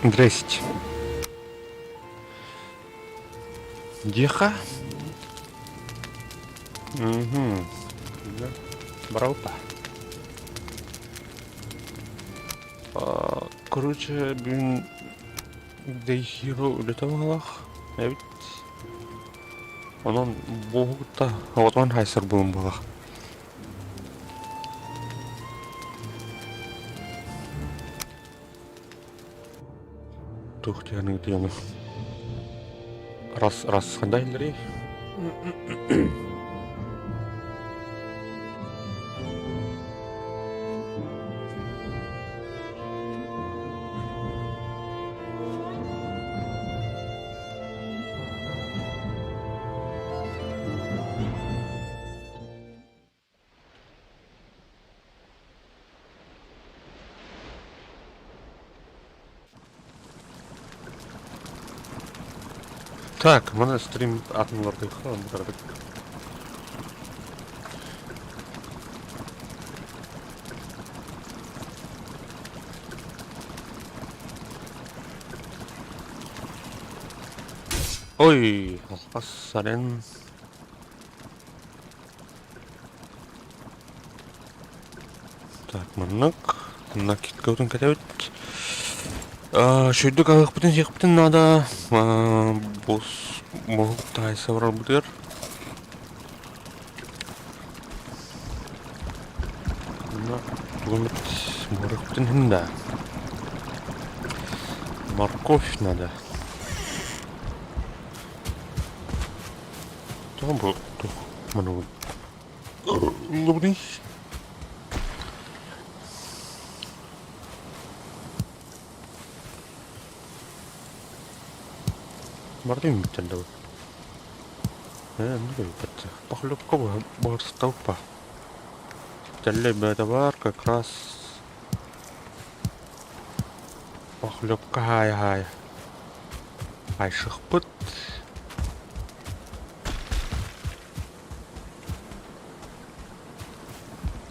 Здрасте. Диха? Угу. Да. Браупа. Короче, блин, дейхиро үлетем алах. Эбит. Онон боғутта ауатман хайсыр болым болах. Тухтяны дияны. Раз қандай лри? Так, мана стрим атмаларды қаламдырдық. Ой, алқас Так, мына кеткеудің кәтәуіт. Шүйдік ағықпытын жекпытын нада бос мұғықта айса барар бұдыр. Мына тұғымыт мұғықпытын хында. Морковь надо. Тұғым бұл тұқ. Мұны бұдың. Бардым биттен да. Нугай битте. Пахлюкка барсталпа. Тәлле бәдә бар, как раз. Пахлюкка хай. Ай шықпыт.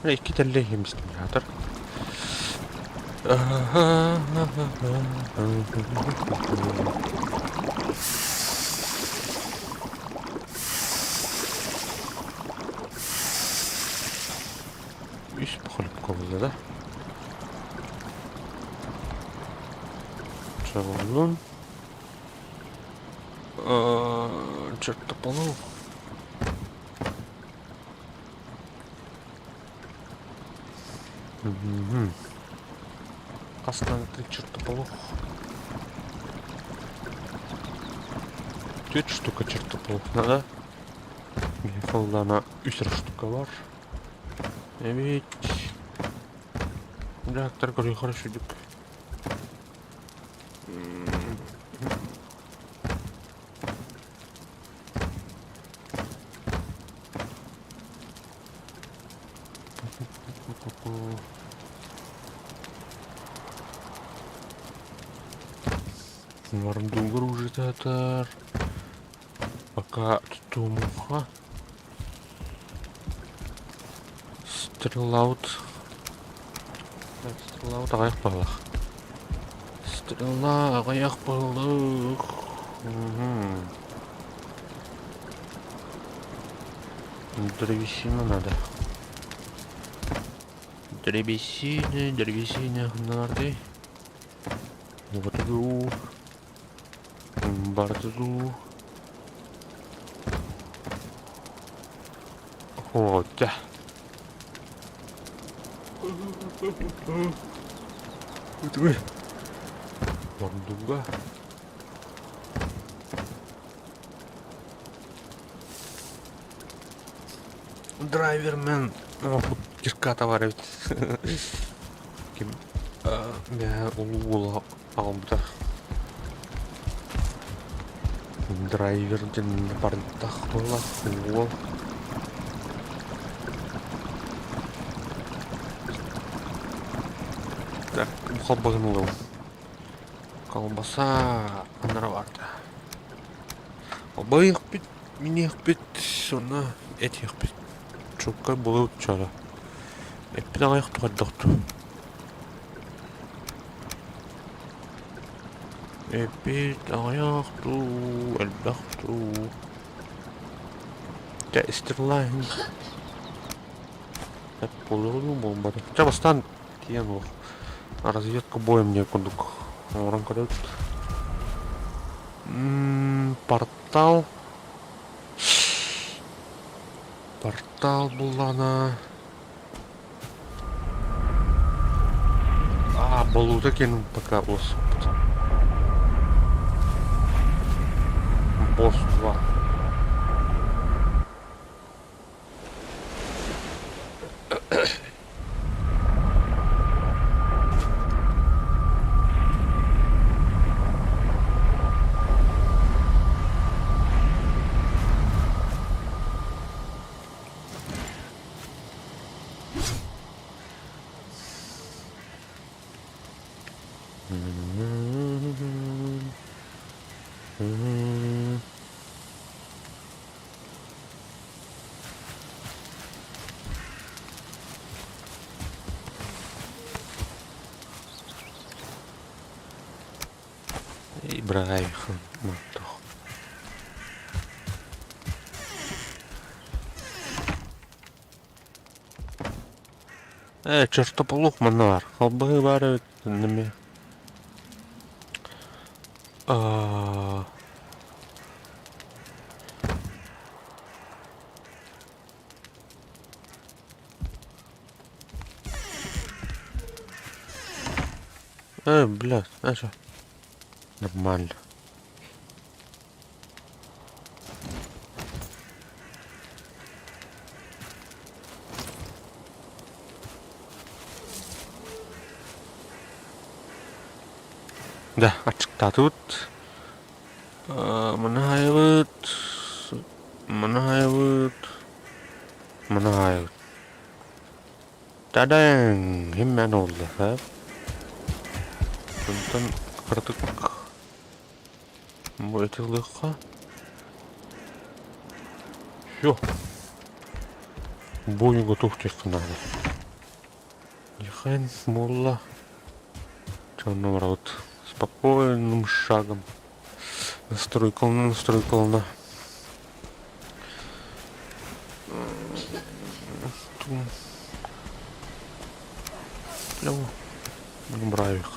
Икі тәлле емістім жатыр. Üst bakalım kovulda da. Çabalın. Çırtıpalı. Aslında çırtıpalı. 4 штука чертополох надо. Мифалдана 3 штука var. Evet. Reaktör görüyor хорошо идет. Варду гружит татар. Пока тут муха. Стрелаут ағаяқ бағылық. Стрела ағаяқ бағылық. Древесина надо. Древесина нарды. Вот иду. Бардызу. Вот, да. Ой. Вардуга. Драйвермен. Кишка товарит. Ким? Я улула алды. Драйверден бардах была. Улула. Так, бұқал бағынылы. Колбаса анары барды. Албай еқпет, мен еқпет, соны әт еқпет. Чөпкай болы өтчары. Әппет ағай еқпет қаддақты. Эпит аяқту, әлбәқту. Тәстірлайн. Так, болуы болмады. Жабастан кейін ол. Разведка боем не күндік. Оран көрет. Портал. Портал булана. Болуды екен пока осы. Босс 2. Ибраим. Чертополох манар. Албы бары неме. Блядь, что? Нормально. Да, açıkta tut. Mana hayvut. Tadang, hemen oldu ha. Bundan kırdık. Bu etkilikha. Yok. Бою готов тихо надо. Ехань, молла. Че, народ? Спокойным шагом. Настройка на. Клево. Набраю их.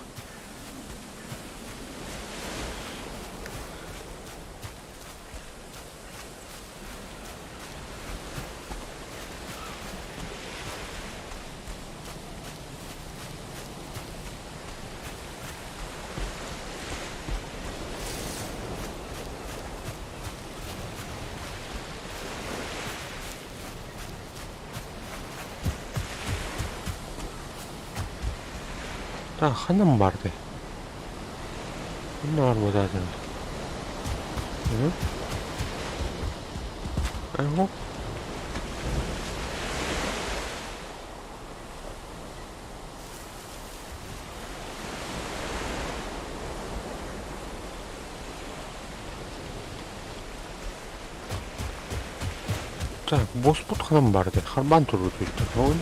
Hanım vardı. Ne var bu zaten? Hop. Так, босс тут hanım vardı. Harban turu tuttu. Oyun.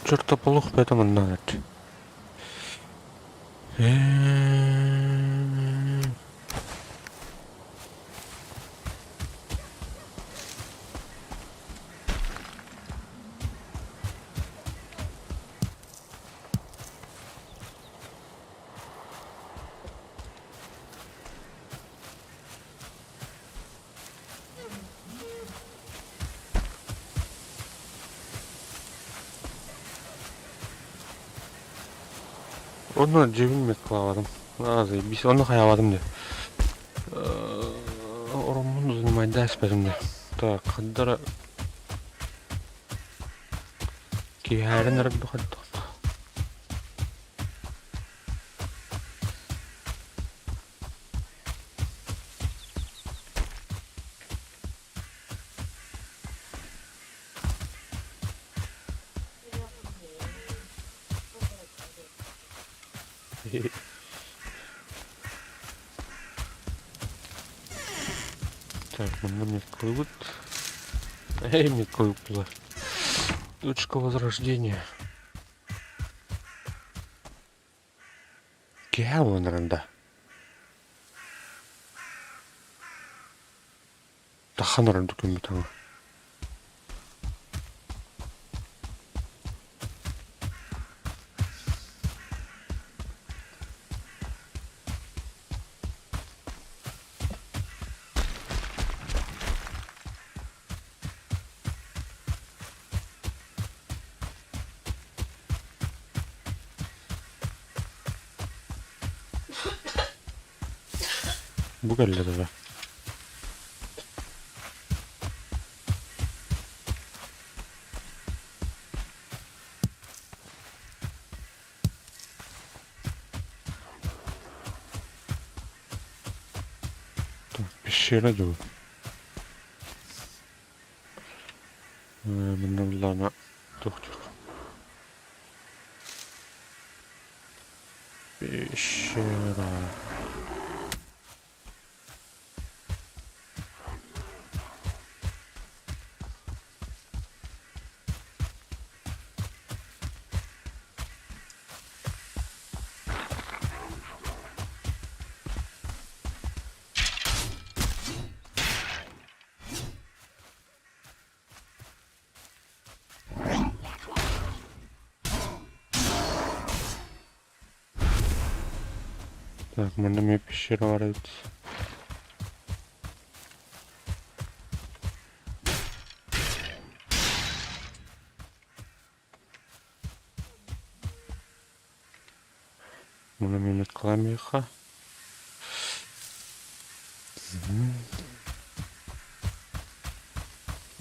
Чертополох, поэтому надо. Onu cebime koyalım. Biz onu hayavadım de. Oromun занимать esperimde. Так, хаддара киһәрен арып хадда. Так, мне клывут. Эй, мне клывут. Точка возрождения. Киһәвенренда. Таханрын документан. Bu geldi de. Pişire diyor. Bundan lana doktor. Pişire. Так, мене мій пещера варить. Мене мій кламіха.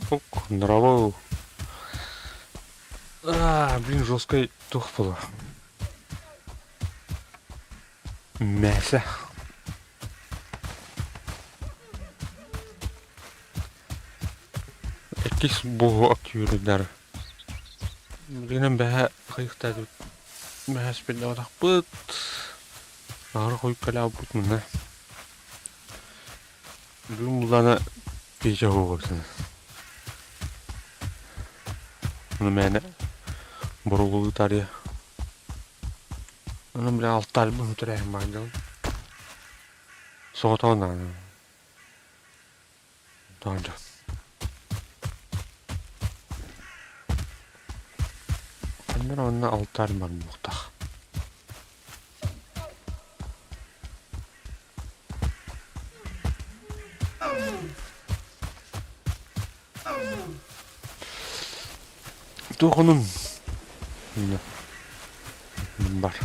Ок, здорово. Блин, жесткая тух была. Мясо. Ekis bu akıyorlar. Benim beha kayıkta dur. Beha spille odak bıt. Ağır koyup kala bıt mı ne? Bugün bulana bir cevap olsun. Bunu bana borulu tarih. Onu bile alt talip unuturayım ben canım. Soğut ondan. Daha önce. Benden onunla alt talip var muhtar. Tuhunun. Yine. Var.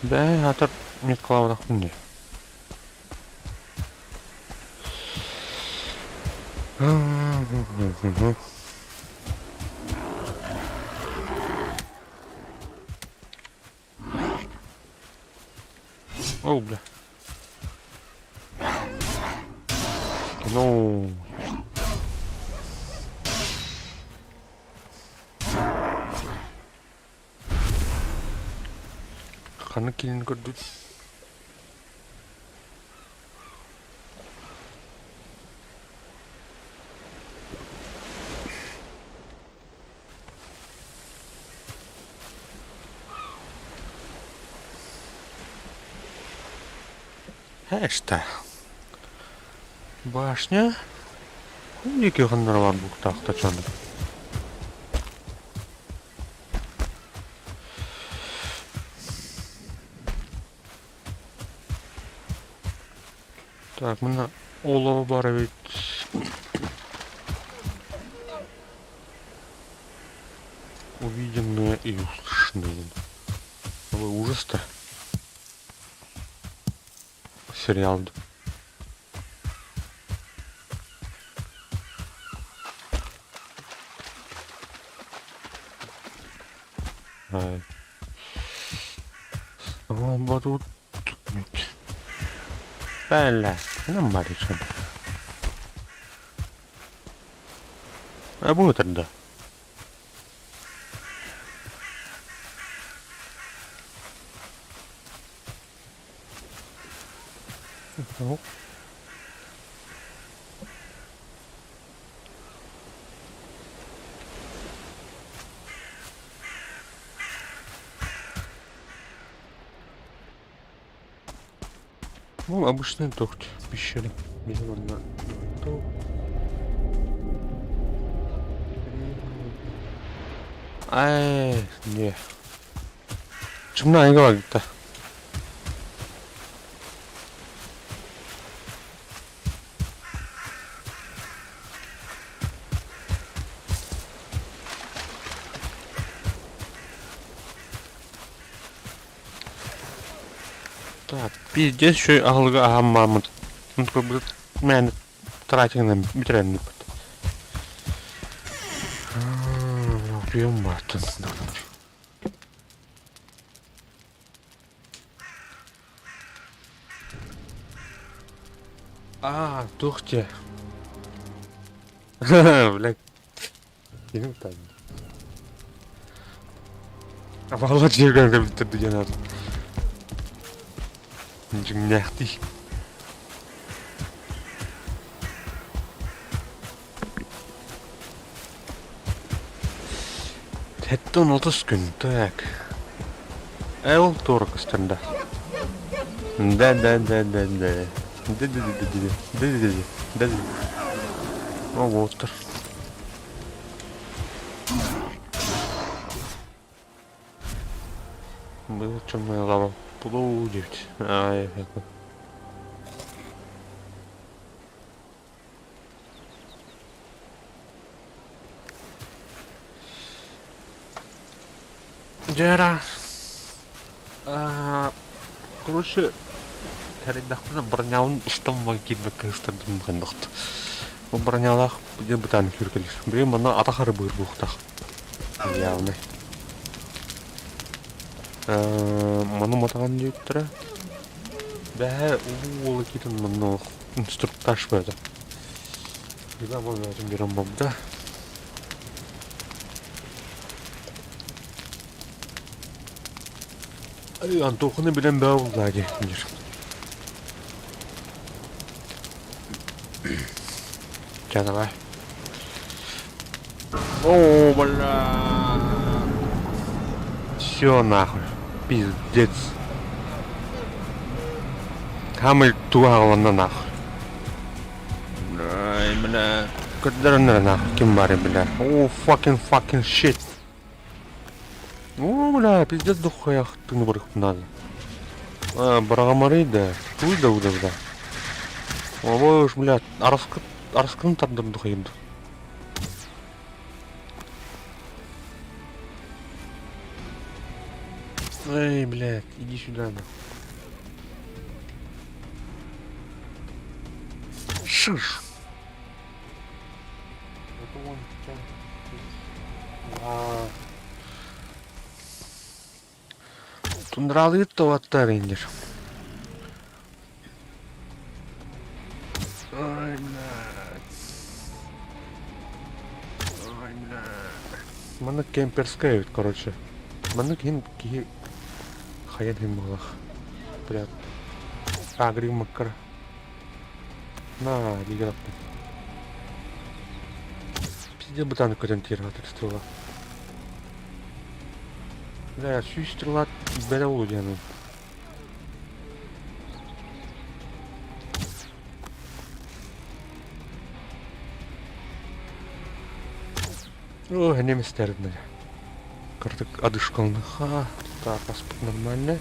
Be hatır mitkala ne? Oh bля. No. Kanı kilini gördük. İşte. Башня. Никаких хандрова бух так чёрный. Так, мы на Олова бар бит. Увиденное и услышанное. Вы ужас-то. Сериал. Ай. Свободу. Бля, нам баришь. А будет тогда. Ну. Ну, обычный дождь в пещере. Миллионно. Ай, не. Чумная говорит-то. Так, пиздец, еще и алга мамонт. Он такой будет мен тратить на битренный пот. Пьем матон. Тухте. Блядь. Фильм там. А Володя как будто где надо. Мягкий. Это он отыскан, так. Эл торг стенда. Да. Да. О, вот. Мы чем мы лава получить? Ай, это. Джера. Короче, тарихтахтан бронялын ұстамай келбек кыстырдым қандықты. Бұл бронялақ где бы там жүргелер. Біреу мұны атақары бұйыр бұқтақ. Явный. Мұны мұтаған дейттірі. Бәе ұлы кетін мұны инструктаж бәді. Еба бұл өзім берім бобда. Антоханы білен бәу ұлдағы деймдер. Сейчас давай. О, бля. Все нахуй. Пиздец. Хамыль туағылына нахуй. Ай, бля. Кыдырыныр нахуй. Кем бары, бля. О, fucking shit. О, бля, пиздец духаяқ. Тыны бұрық надо. Барағамары да. Уйда. Ой уж, блядь, арскын тандырдық енді. Эй, блядь, иди сюда, на. Шиш. Это он Тундралы то оттарендер. Ай, блядь. Мана кемперская, короче. Мана ки хаян хималах. Блядь. Агри макар. На, лигап. Пиздец бутаны контентировать стрела. Да, всю стрела бля улудяны. О, не мистерный. Карта одышкалных. Так, паспорт нормально.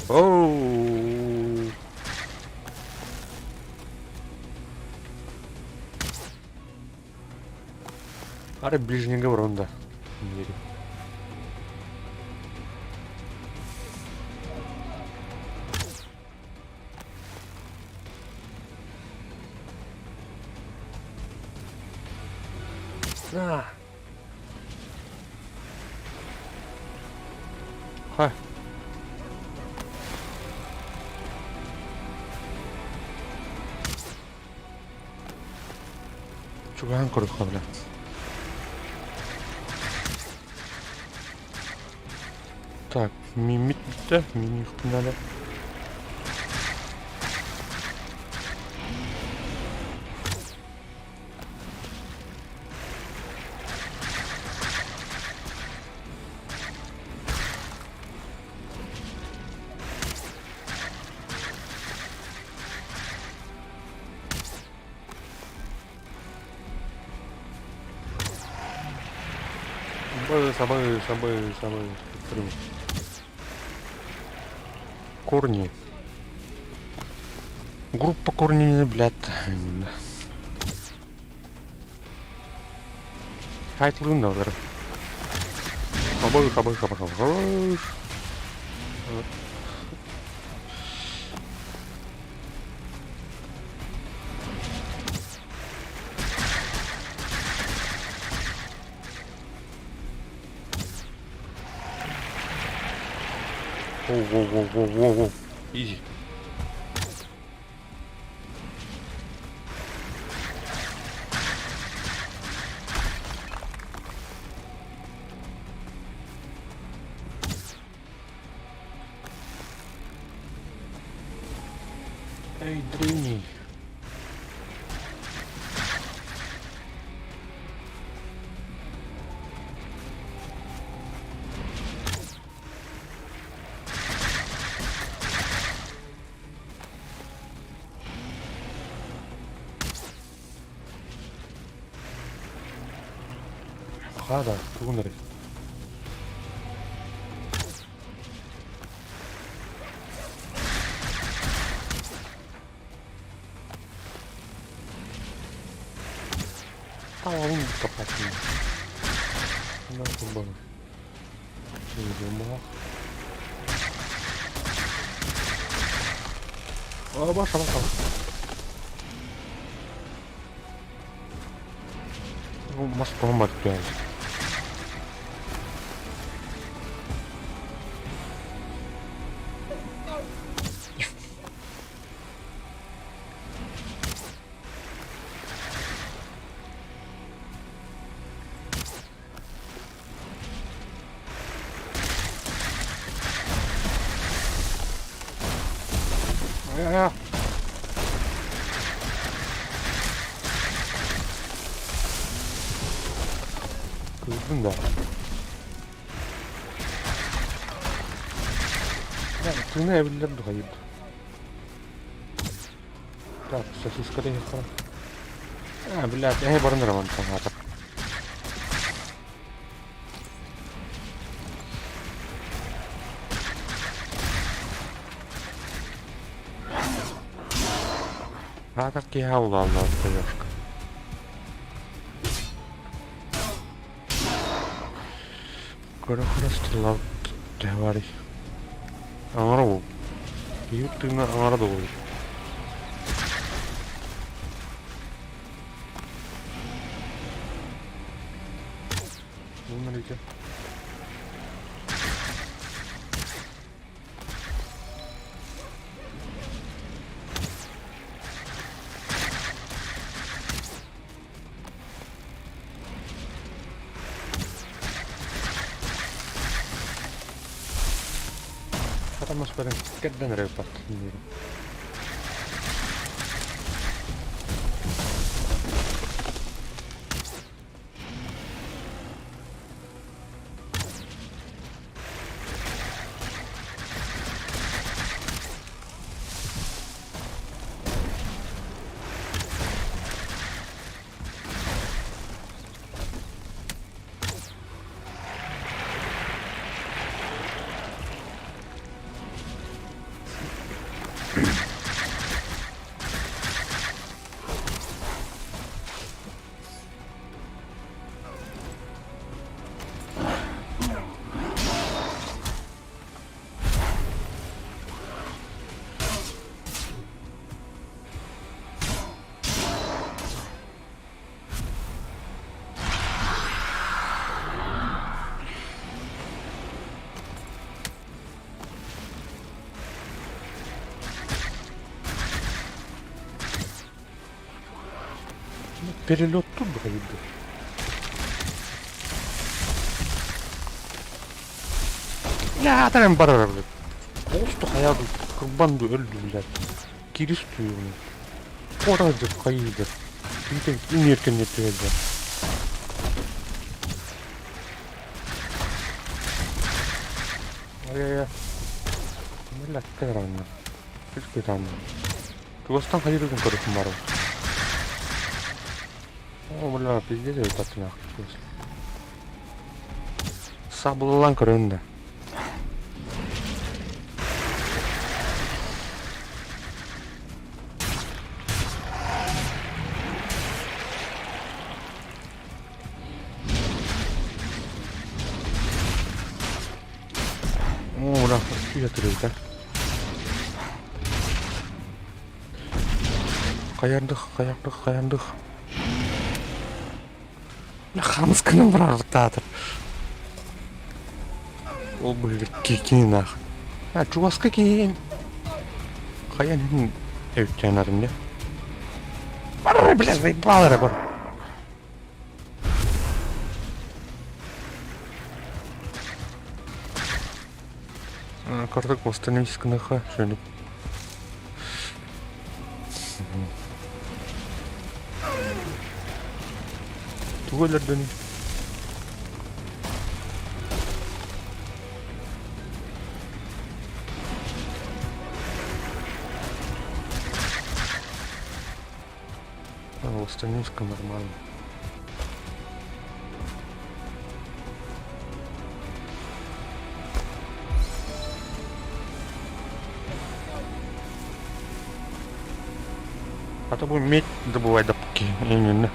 Оу. Аре ближнего ронда. Не верю. На! Ха! Чуган коротко, бля. Так, мимит-то, мимиху надо. Собой. Корни. Группа корни, блядь. Хайт лунавер. Собой. Воу. Изи. Эй, древний. Да, умер. А он копать не. Надо было. О, баша. Ну, может, помогать прям. Kızdın da. Ya tığını evliler de hayırdı. Так, сейчас скорее хора. Блядь, я баран роман там атак. Так я Allah koyuyor. Кора стрелял, товарищ. Амару. И ты на Амараду. Смотрите. Estamos para que den repat. перелетту бұрайды. Я атарам барар білет. Оғысты қаяды, қырбанды өлді білет. Кирис түйіғыны. Қорады қайыды. Кейтен инеркен ете өлді. Ай-ай-ай. Мөлі әтті қарағына. Күзгі таңына. Туғастан қайырудың көрісім бару. О, мөлі пиздеде өтаттың ақы. Сабылылан көрінді. Ура, үйетірейді. Қаяндық. Қамыз күнім бұра бұттадыр. Ол бұйыр кейкенен ақ. Жуасқа кейін. Қаянын өттен арым, не? Барыр, білез, балыры бар. Карток восстановить КНХ, что-нибудь. Туалерден. Восстановить нормально. А то будем медь добывать допоки. Именно.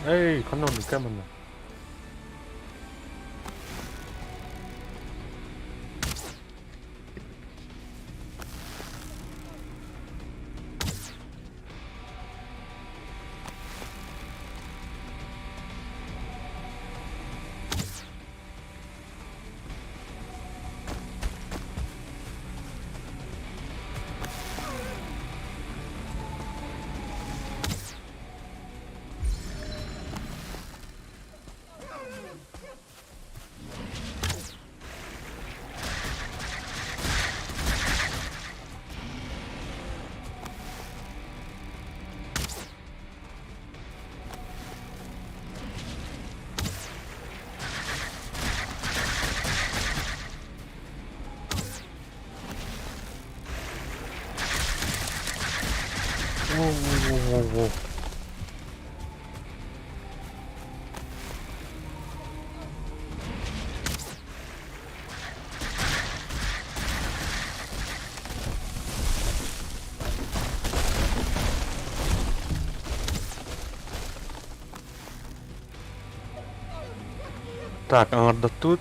Эй, канал не камерно. Воу. Так, надо тут.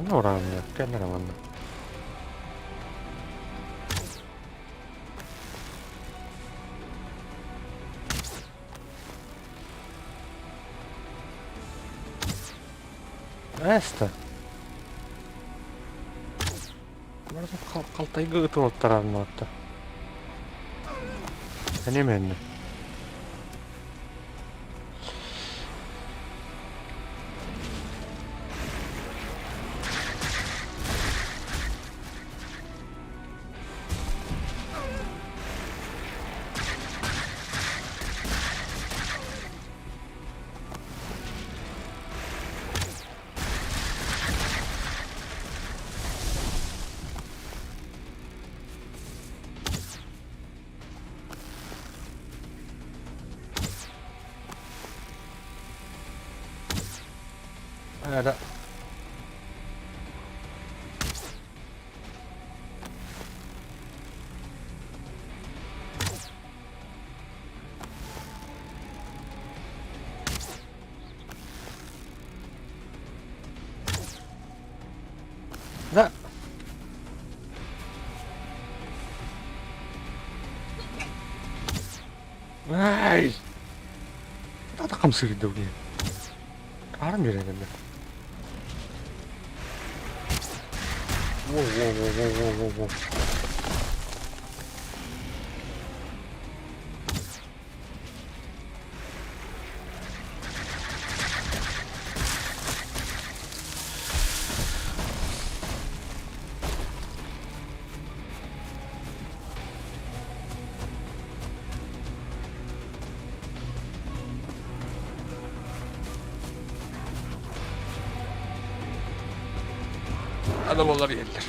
Mana orangnya? Kan orang mana? Esta. Varsa kaltai gõõtulottaraan noota. Ja nimenne. Ada. Ай! Надад хамсаг идэв гээ. Арам яриа гэнэ. Воу. Adamlar yerler.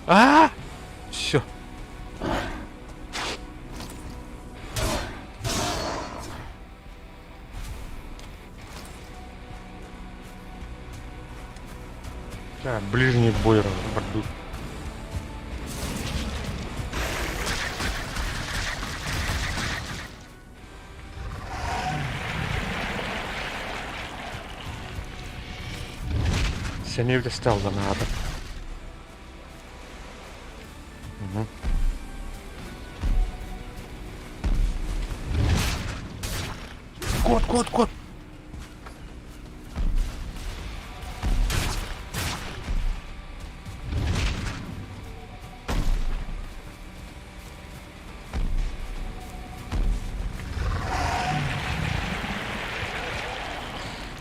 아! 쉬어. Да, ближний бой бордут. Seni bile stalla надо. Кот.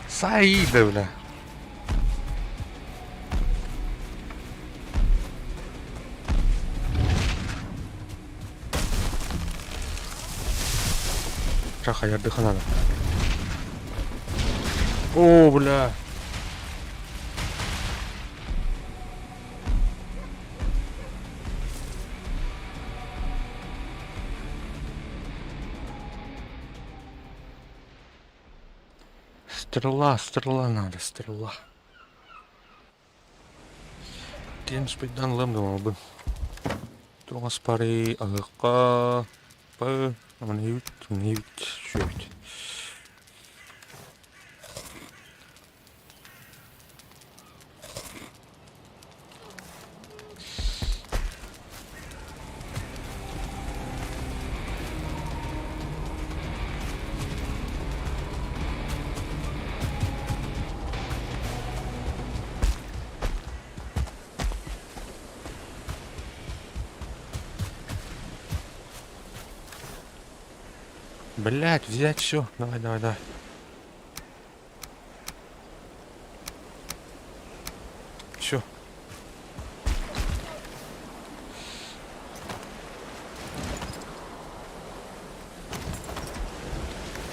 Saída, бля. Шаха, я отдыха надо. О, бля. Стрела надо, стрела. Тенс пейдан лымдым бы. Туңас пари агыкка па амневит шөйт. Блять, взять все. Давай. Все.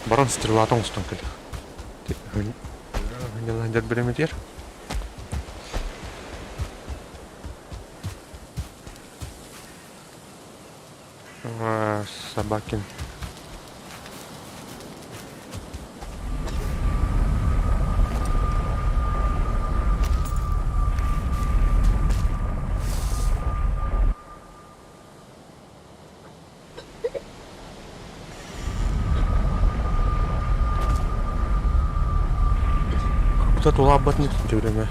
Барон стрела тоңстон келе. Гынеландер беремедер. Собакин. Кто-то лабатнет в это время.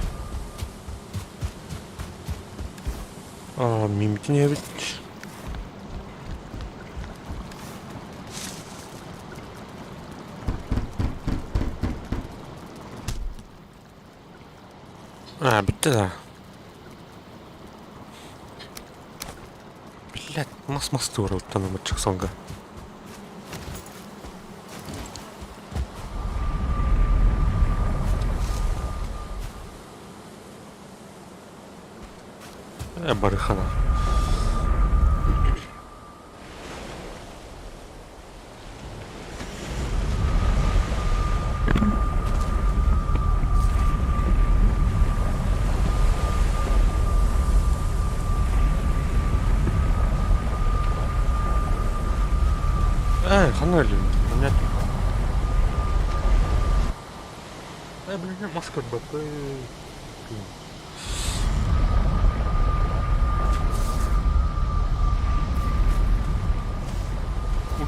Мимитине ведь. Bitti de. Блять, нас тура вот там от Чаксонга. Барыхана. Ханали. Bener masker bapak.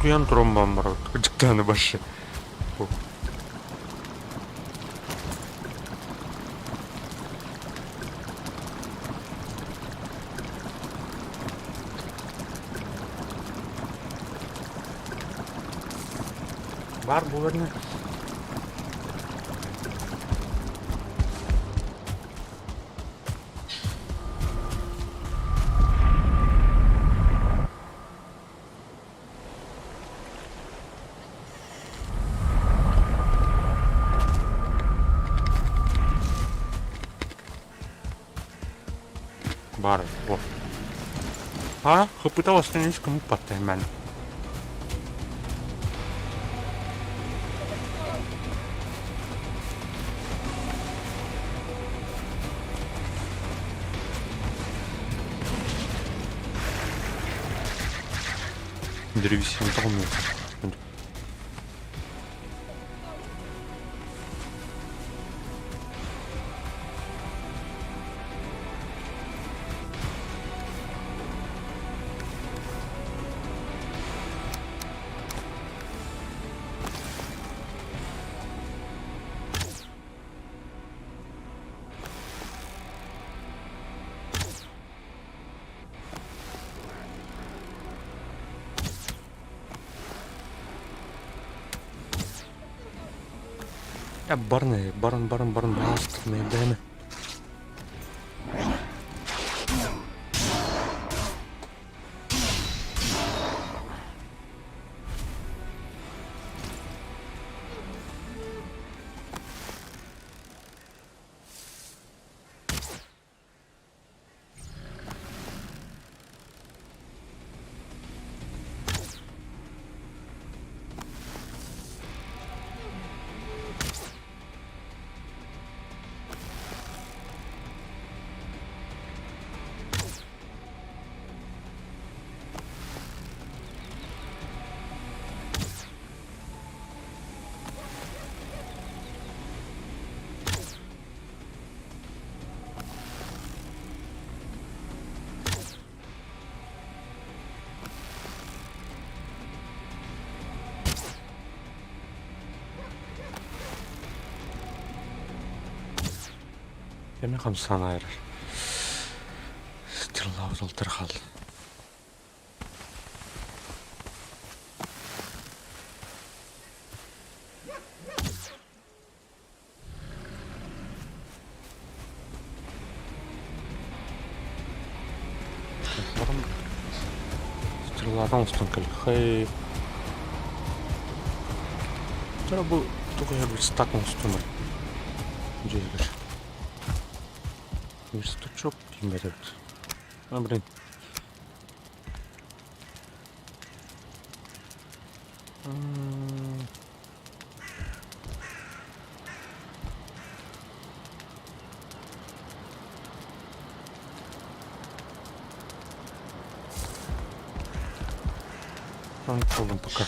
Uyan tromban var. Gıcık tane başı. Bu. Var bu ne? Бар, вот. А, попыталась слишком подтайман. Древесин толмет. Ya barın bastım beni. Demek 50 ayrı. Stirlav doldur hal. Stirlavdan üstün kıl. Hey. Sonra bu tuğaya bir stakın üstüne. Cezgir. Bir stak çok diyeyim evet. Ha bilin. Tamam oğlum пока.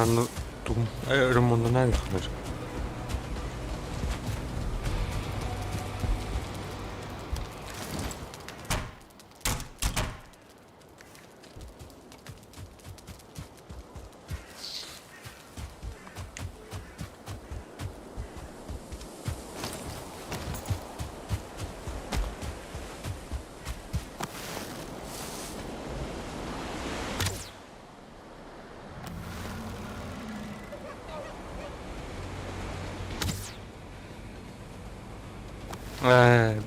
Ну, ремонт наверх.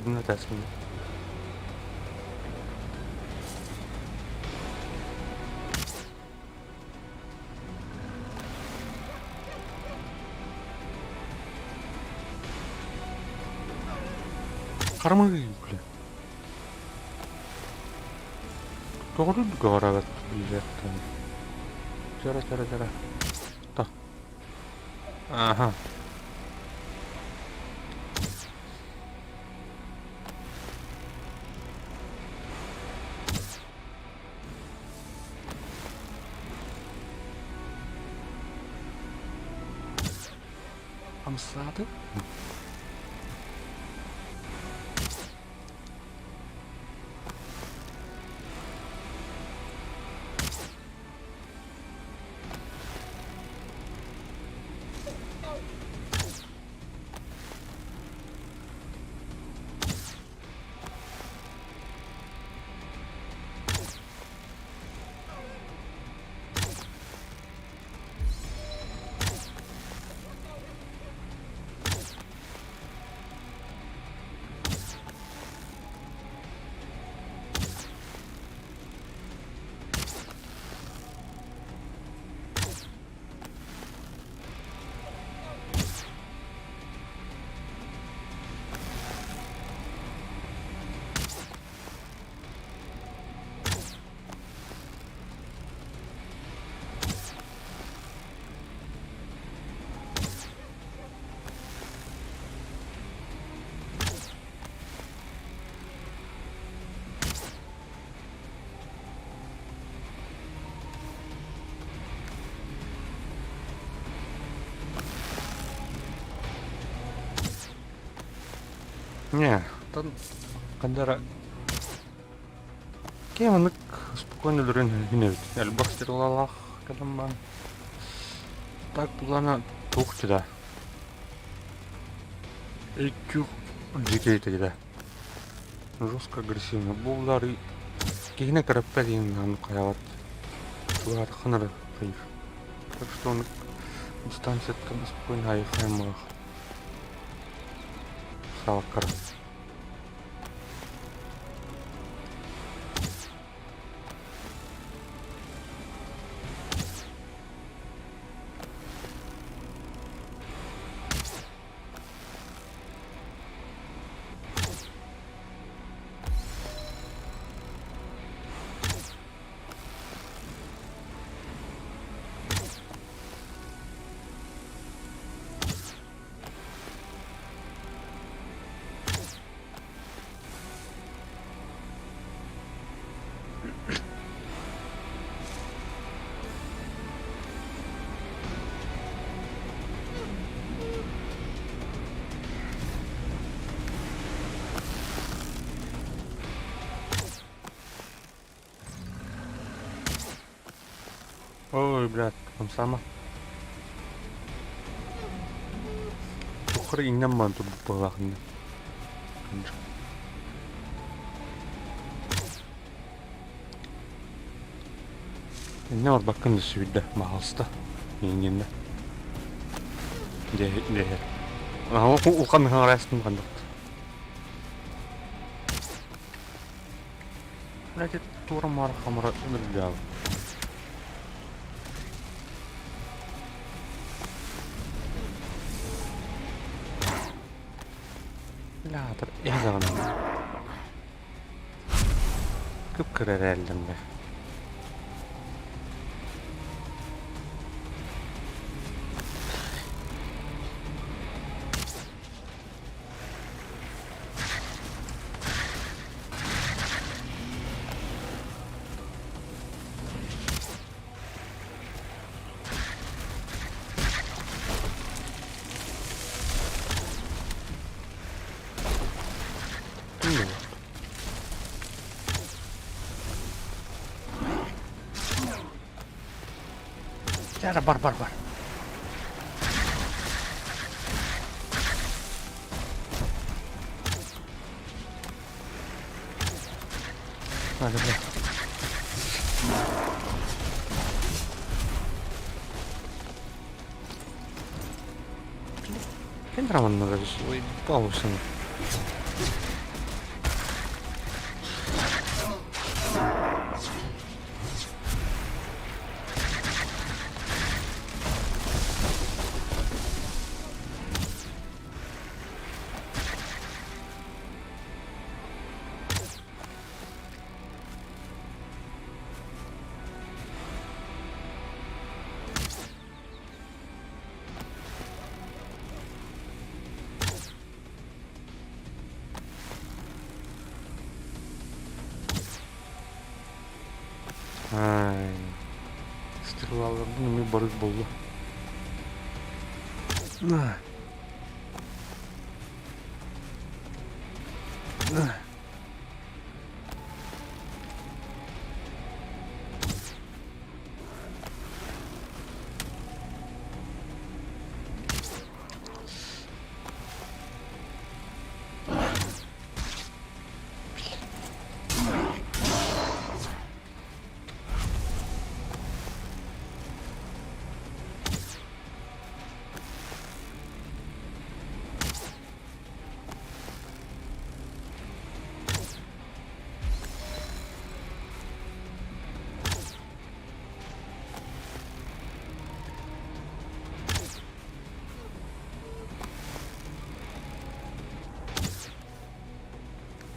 Bunu dersin. Karma gibi. Doğru bir garavet diyecektim. Cara. Da. Aha. Amsladı. Не, там когда Кеманнык спокойно дөрен хинебит. Әлбәттә Аллаһ калама. Так булана туктыда. Экю дикейтеде. Жестко агрессивно. Буллары кигене карап пәдин аны каяват. Шулар хыныр кыйр. Так что он станцияда спокойно айхаймах. Савакар. Ой, блядь, там сама. Тухры иннен ман тут балахны. Ne var bakın süvide mahasta yenginde. De. Ama o kan resmi kandık. Belki tuğra mara kamera ömür Later yazanım. Kıpkırır elimde. Cara bar. Hadi be. Entraman надо же свой паузу. Неме барыг болду.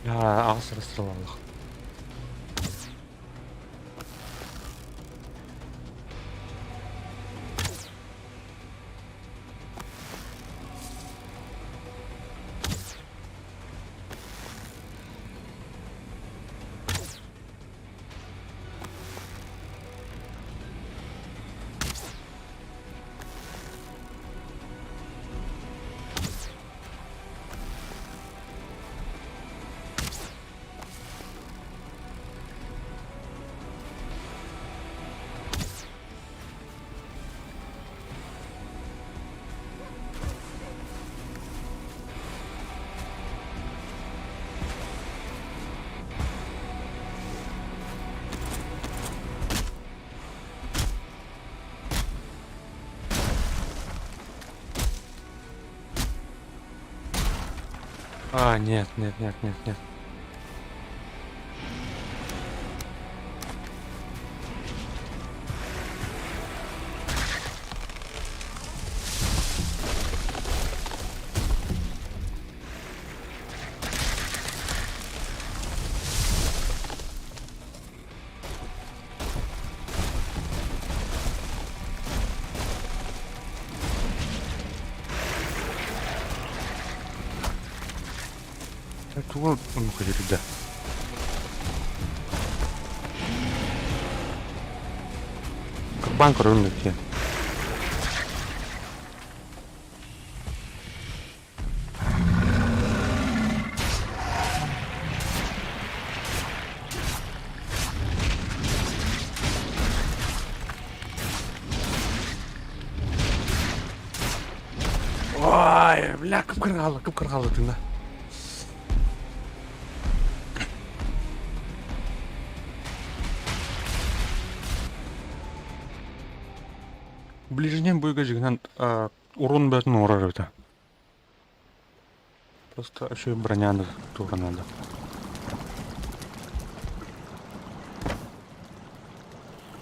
Яа, агас растрал алах. А, нет. Это вот он ходит, да. Как банк рынок я. Ой, бля, как кыргалы ты на. Ближнем бойга жигнан урон бетін урар это. Просто еще и броня тоже надо.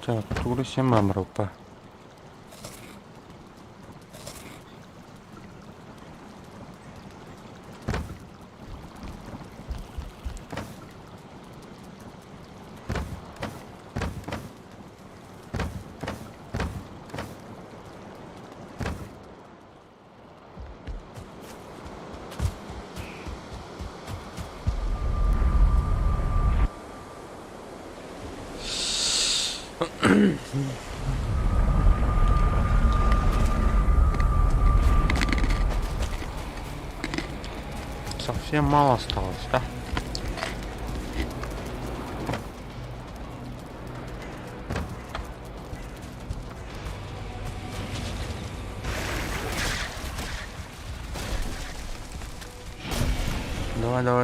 Так, туры 7 мамров па. Совсем мало осталось, да?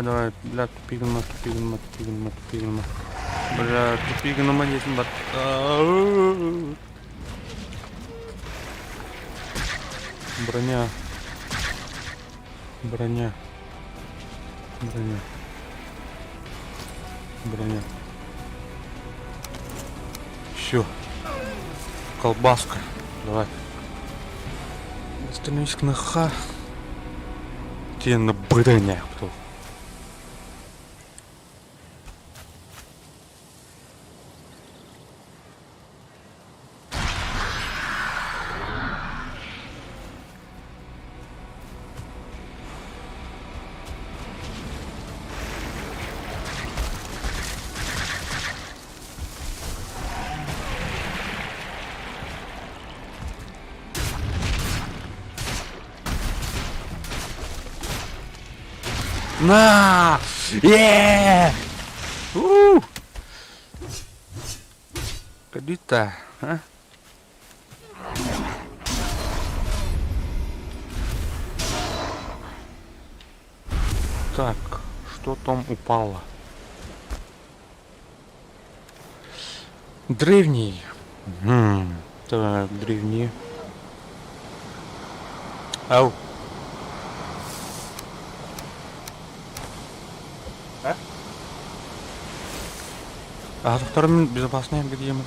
Давай, бля, тупигнума. Бля, тупигнума здесь, бат. Броня. Все. Колбаска. Давай. Становись на ха. Тебе на броня. Кто? Nah, yeah, Кадита, а? Так, что там упало? Древний. Так, древний. Ау. А второй безопасный, где мы?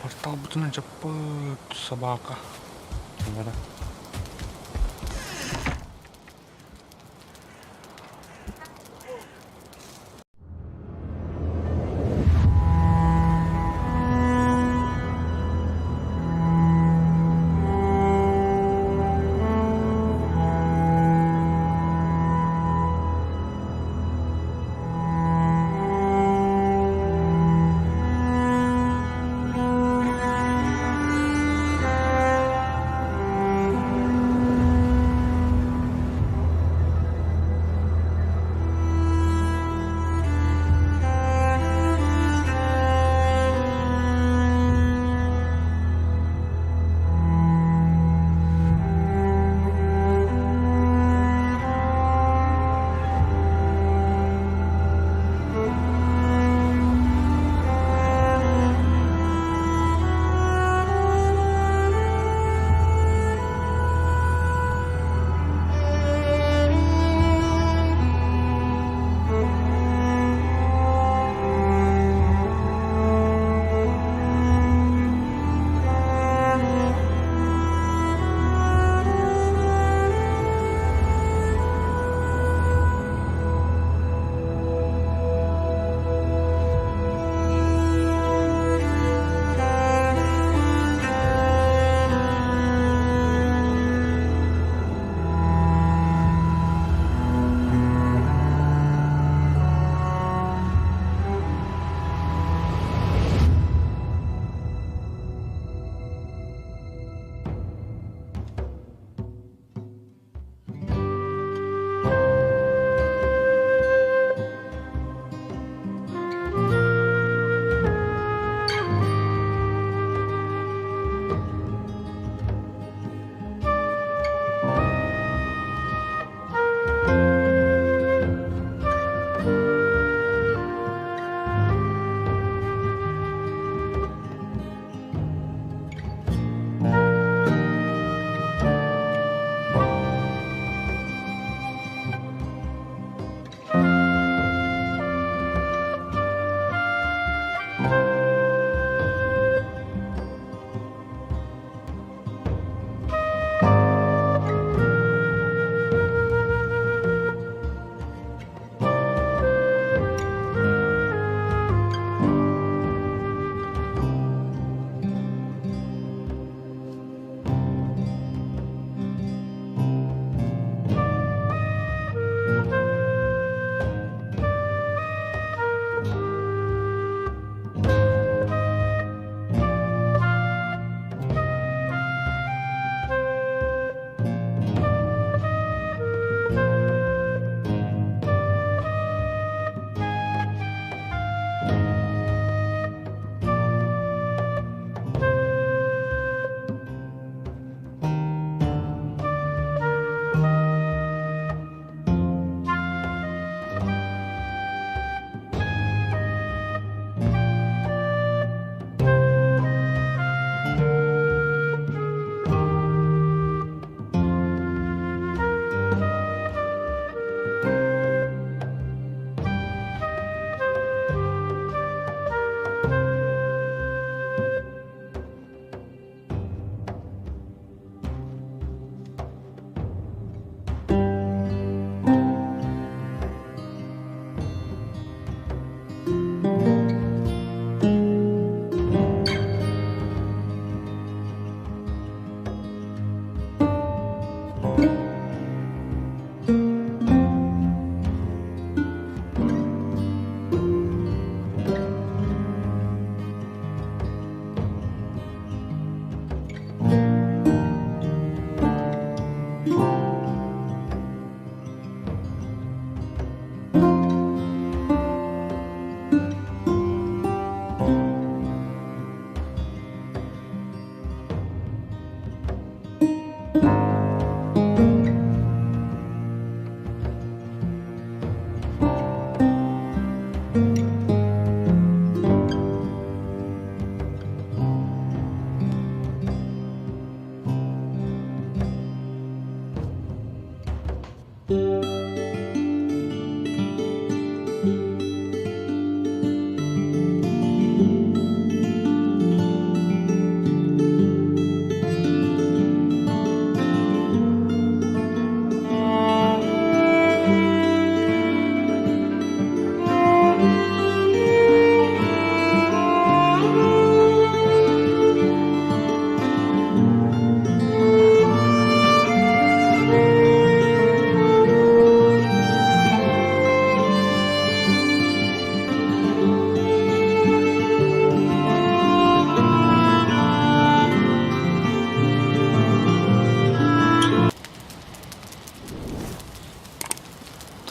Portal betulan cepet, sabaka. Gimana?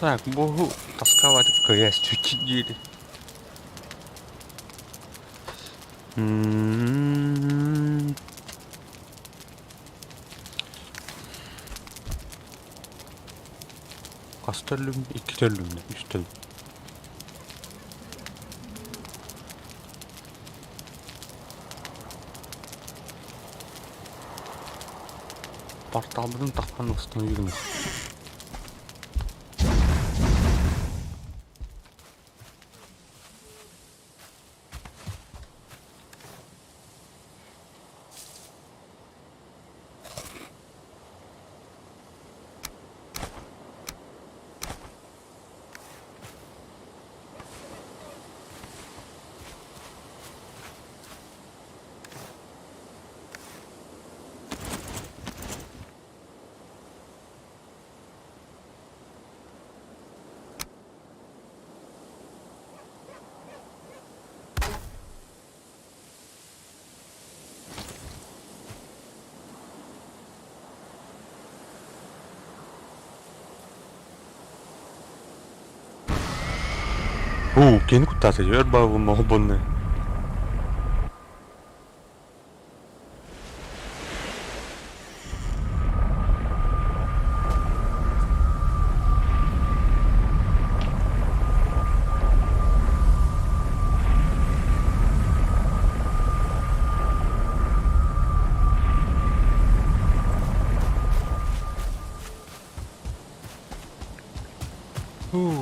Так, богу тосковать грязь чуть недели. Кастерлüm, ikitellüm, üstel. Порталдың таққан ұстын үйгіңіз. Гэнэ гутаас яар баг могбонне.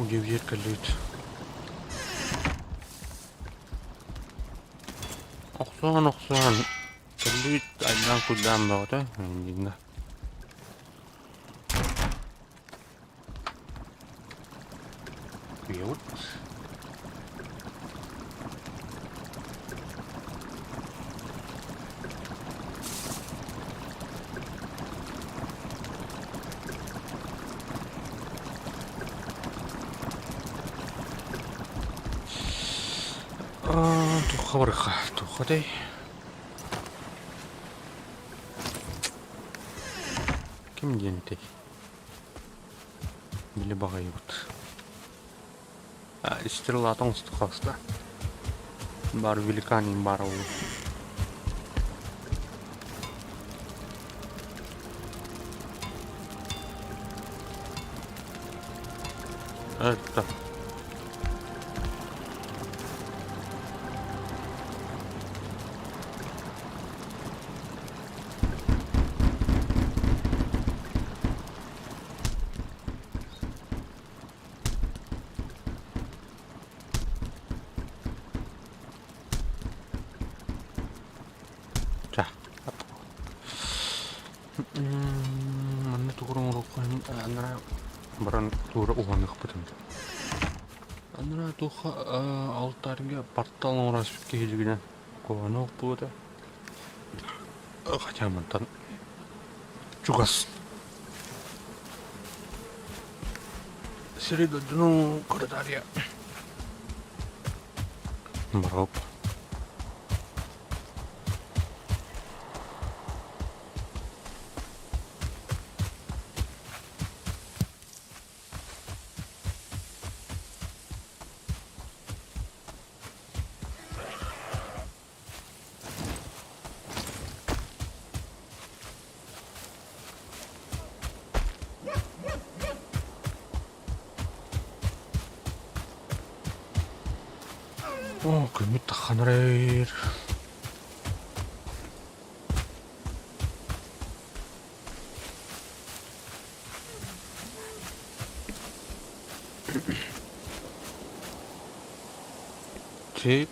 Гевьер калют. Оксан. Калют айдан кудан багта. Инна. Йоу. Тухаварха, тухадай. Ким дентэй? Биле багай вот. Истерлатон стухаста. Бар великанин бар ол. Это. Mana turun rokok antara barang turun uang kebetulan. Antara tuh altarnya portal orang suki juga kau anak putra. Kacamata cukas. Seri dulu keretaria. Berapa? Gemütlich hanerer. Check.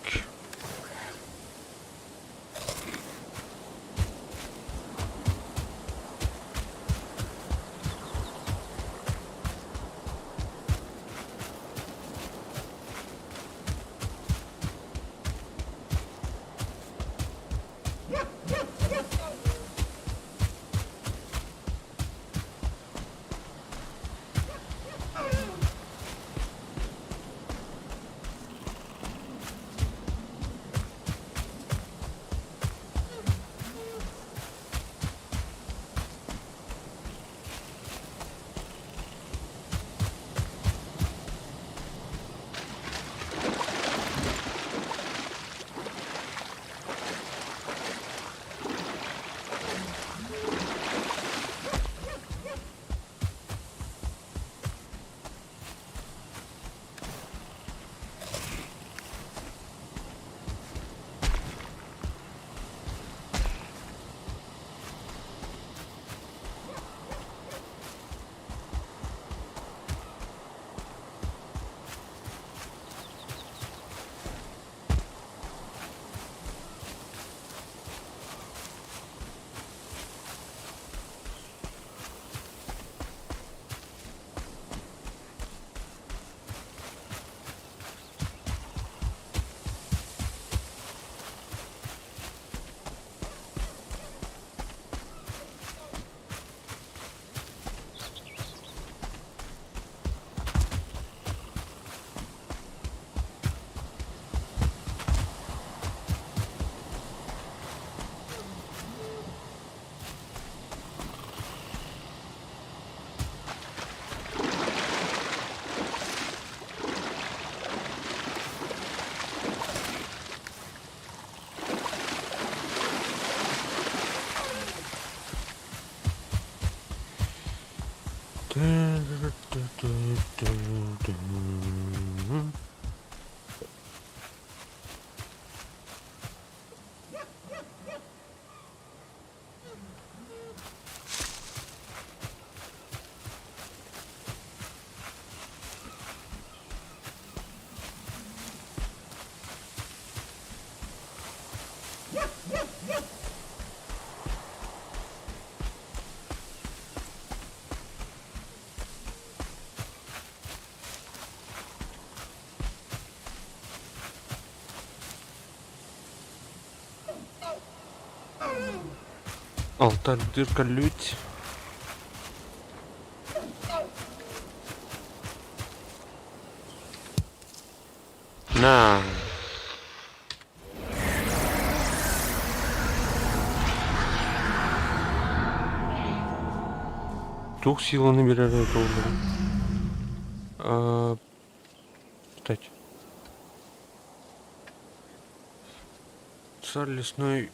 Алтар дырка лють. На. Дух силы набирает доллары. Кстати. Царь лесной,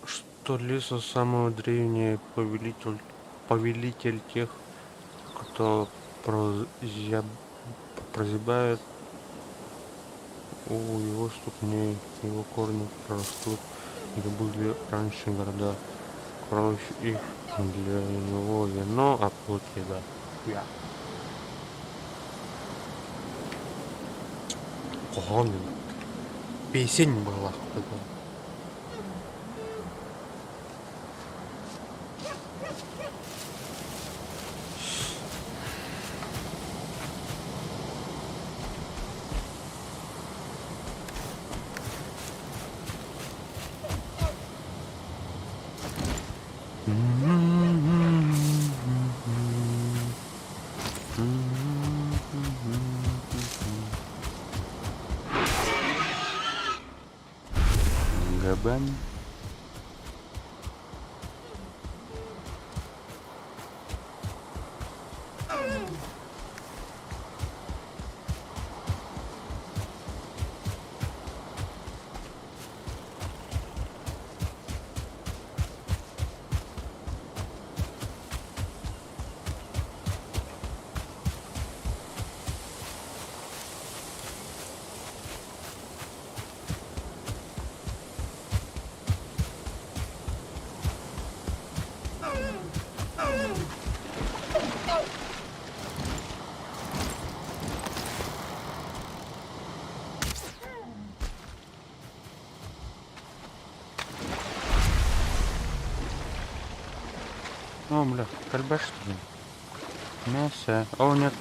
что леса самого древнего повелитель тех, кто прозябает у его ступней, его корни прорастут, где были раньше города, кровь их для него вино, а плоть еда. Ого, песень была. Габан. О, бля, кальбаш, что ли? Мясо. О, нет.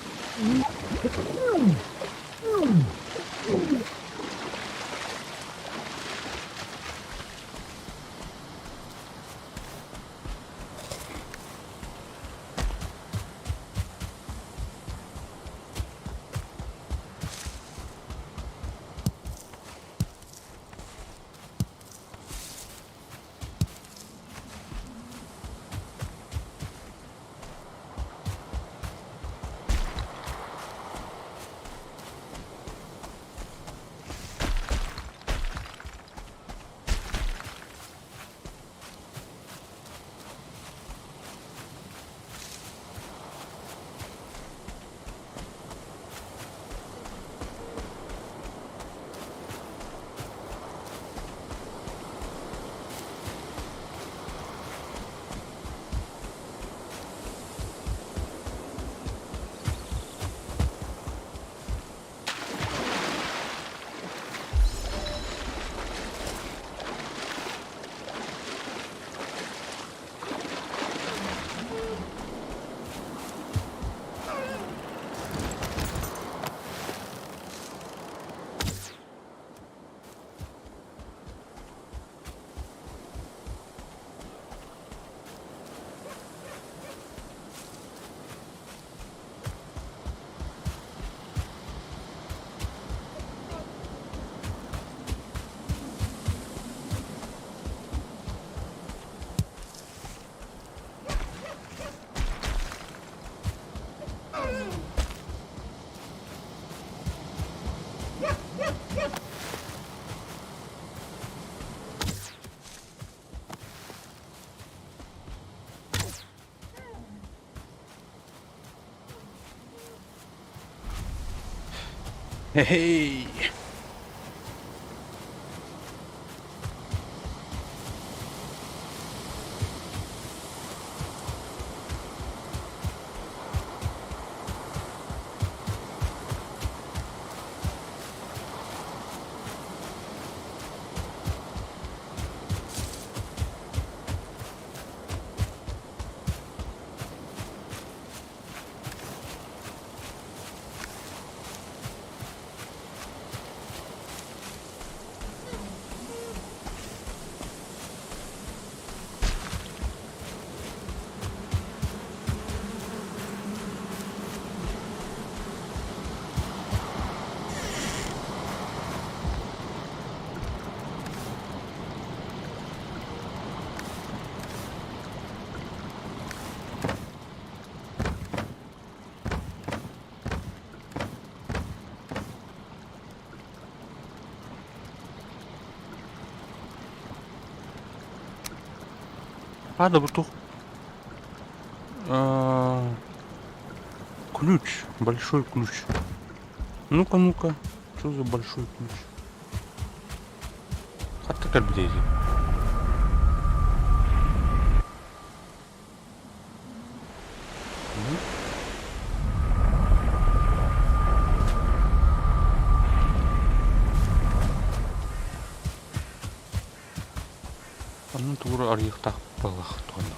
Хе-хей! А, да вот ключ, большой ключ. Ну-ка, ну-ка, что за большой ключ? Хатта кальбдейзи. Ну, тура арьехтах балах туанахт.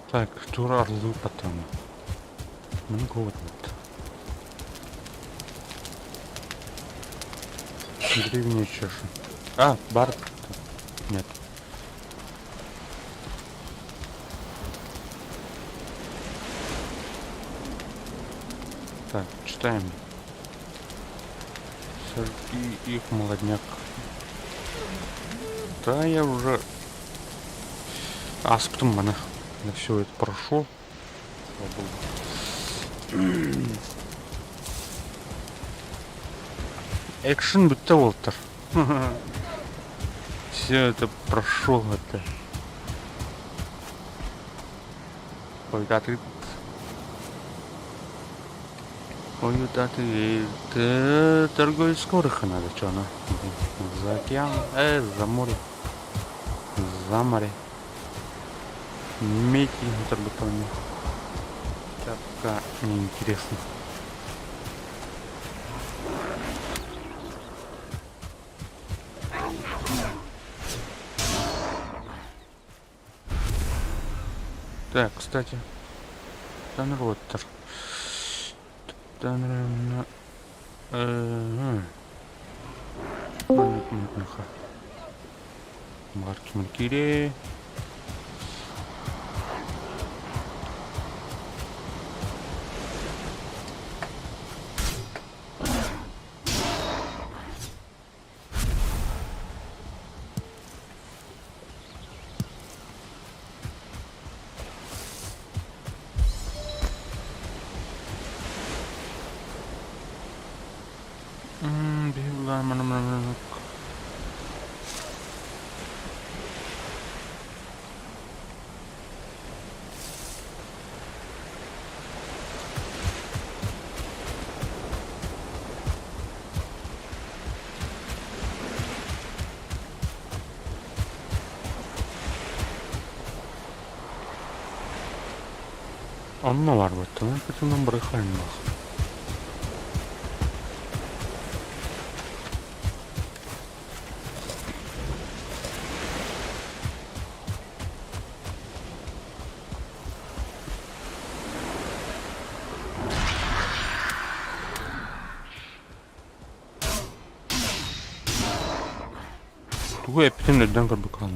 Так, тура арзу потом. Ну, вот. Древняя чаша. А, бар. Нет. Так, читаем. Сожги их, молодняк. Да, я уже... А, с потом она. Я все это прошел. Экшен бітті Уолтер. Все это прошел это. Ой, да ты... Ой, да ты... Торговец скорых надо, что она? За океан, за море. За море. Мети, торготовни. Так, неинтересно. Так, кстати, Танротер. Марки Малькирии. Onunla var muhtemelen. Kötünden bırakayım bak. Tugu epidemlerden kaldı.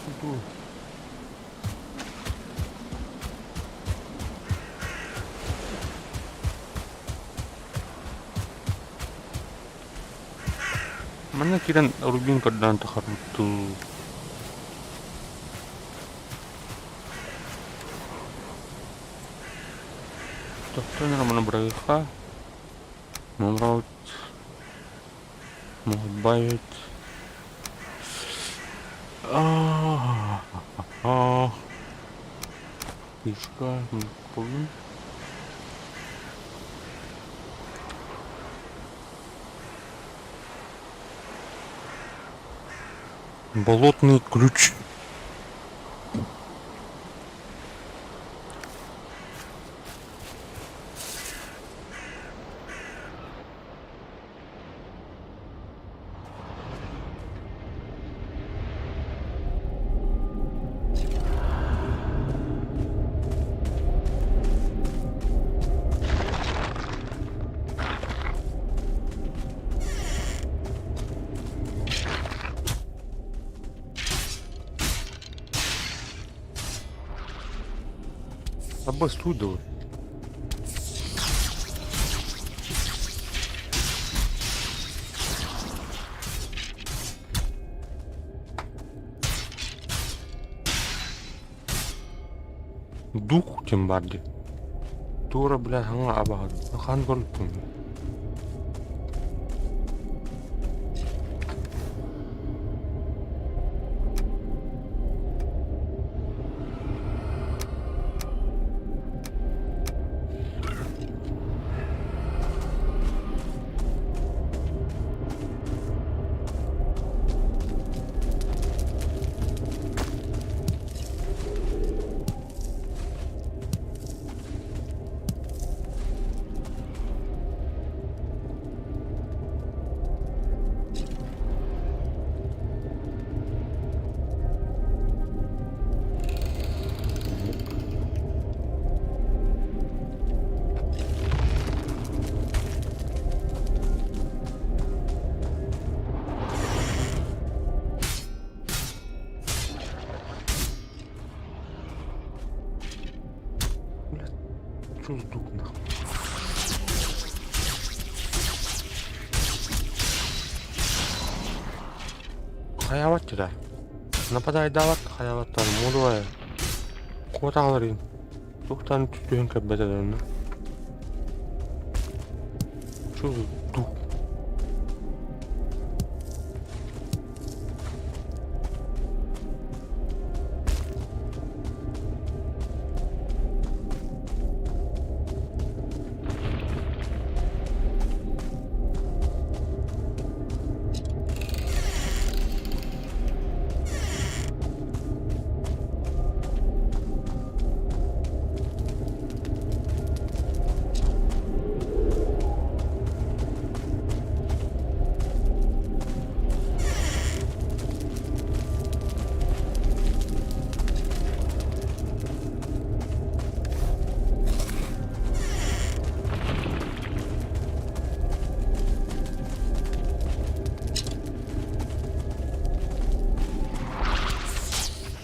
Aduh. Mana kira Rubin ke dan Takarutu. Dokternya mana berapa? Nomor mobile. Иска, помню. Болотный ключ. Обоснуй давай. Дух тем барди. Тура, бля, ханга абахар. Хан голтун. Что сдух нахуй? Хаяватчыда. Нападай дават хаяваттар мурвая. Коталарин. Тухтан түтүн каббетеден. Что сдух?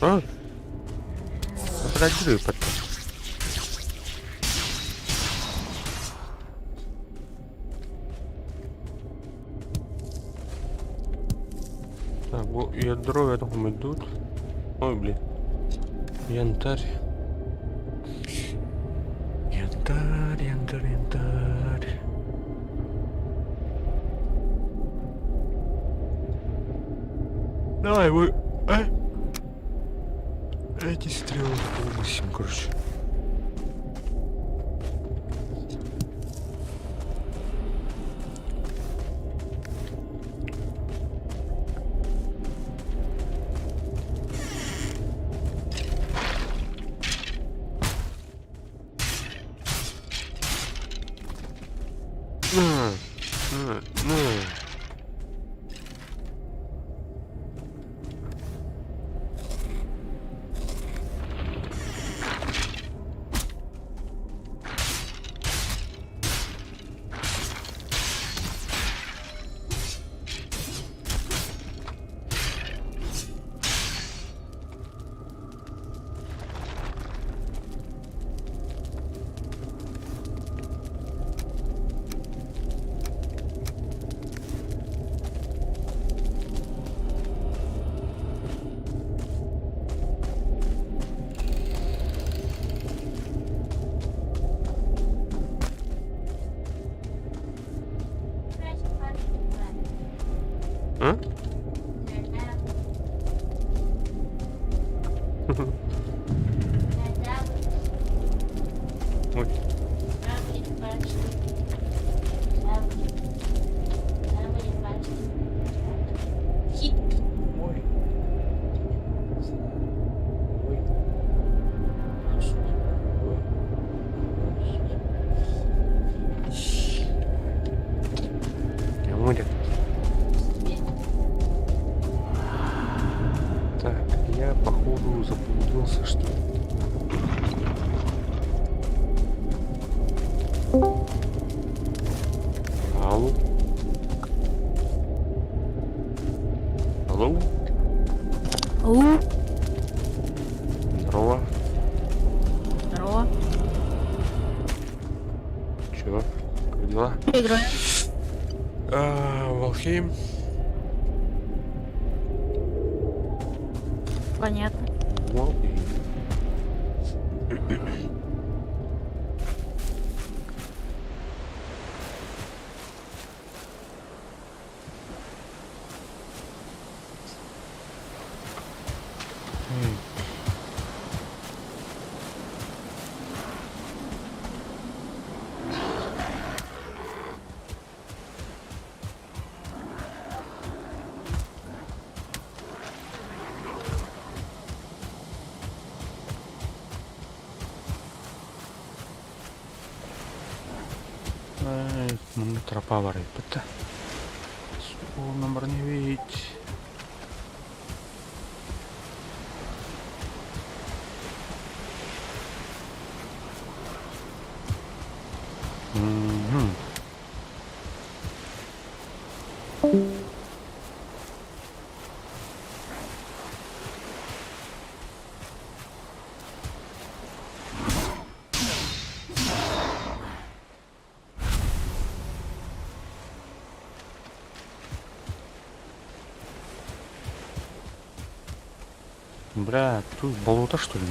А? Подожди потом. Так, ядро, я думаю, идут. Ой, блин. Янтарь. Янтарь. Давай, вы... Эти стрелы полностью, короче. что, заблудился, что ли? Алло? Алло? Ау, Здорово. здорово. Чё? Как дела? Играем. Валхейм. Понятно. Валхейм. Мында тропа бар айыпты. Сол номер не видеть. Бля, тут болото, что ли?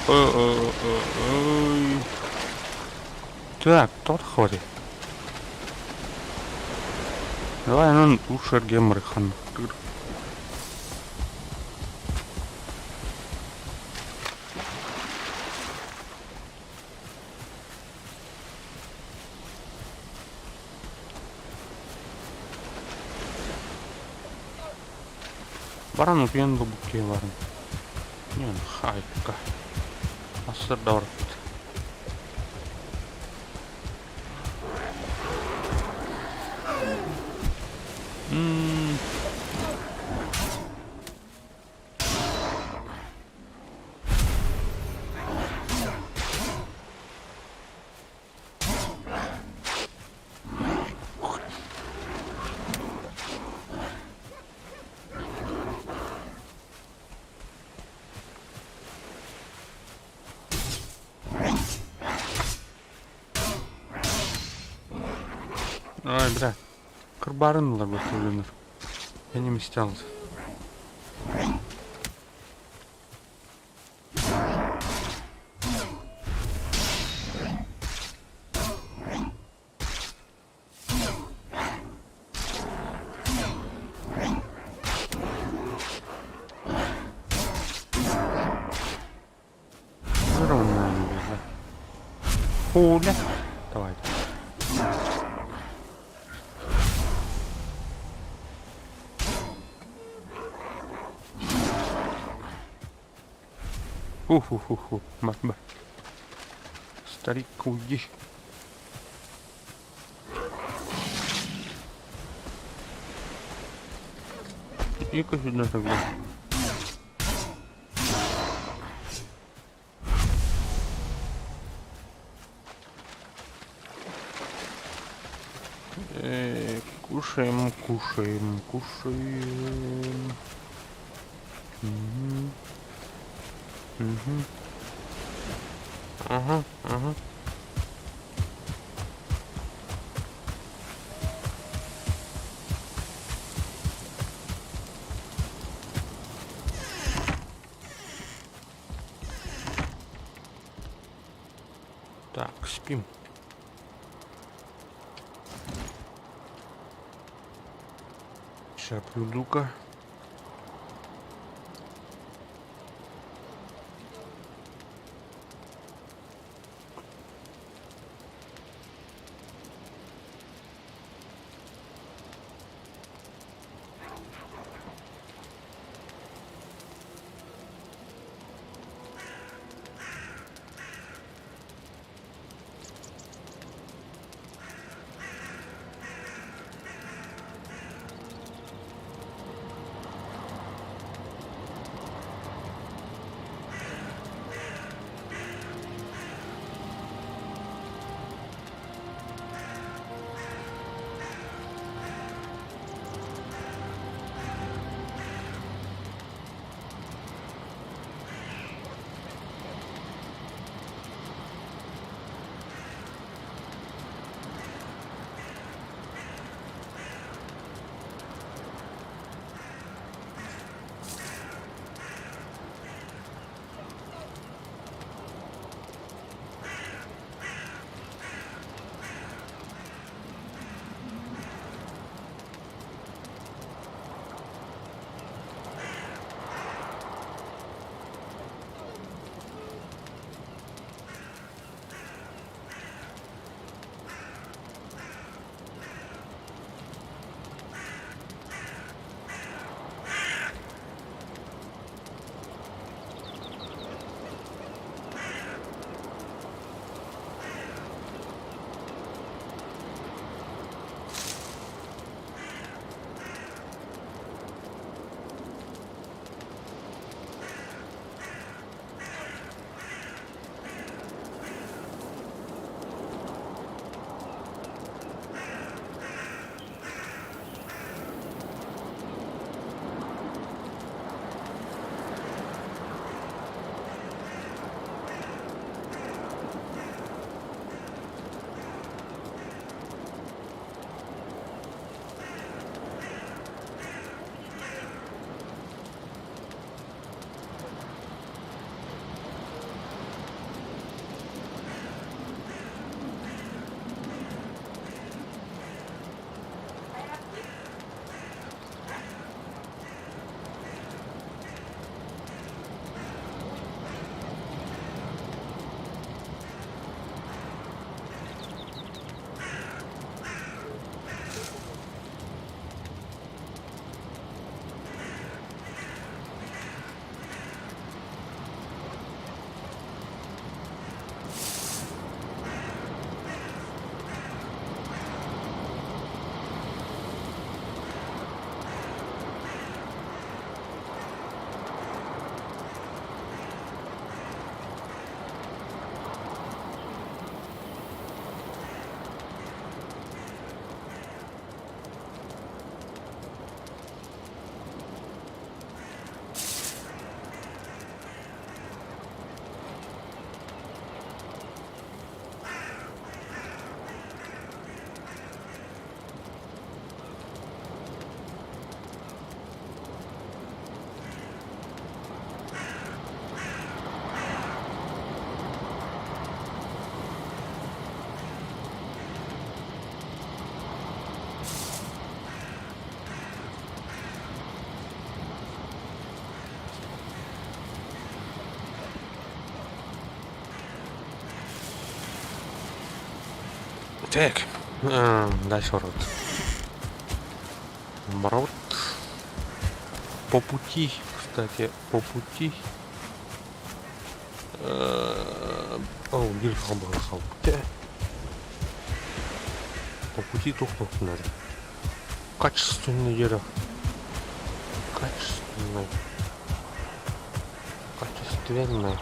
Ой. Так, тот ходит. Давай, ну, лучше геморы хан. Баран укен бубуке баран. Не, хайка. Асырдор. Ай, бля. Карбарын лаготовленер. Я не мстял. Хуля. Давай. Ху-ху-ху-ху. Матба. Старик, уйди. Иди-ка сюда тогда. Кушаем, кушаем, кушаем. Ага, ага. Так, спим. Сейчас приду-ка. Так, дальше рот. Мрот. По пути, кстати, по пути. О, бирхабахал. По пути тухнуть надо. Качественный дерево. Качественный. Качественный.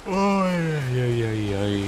Ой-ой-ой-ой.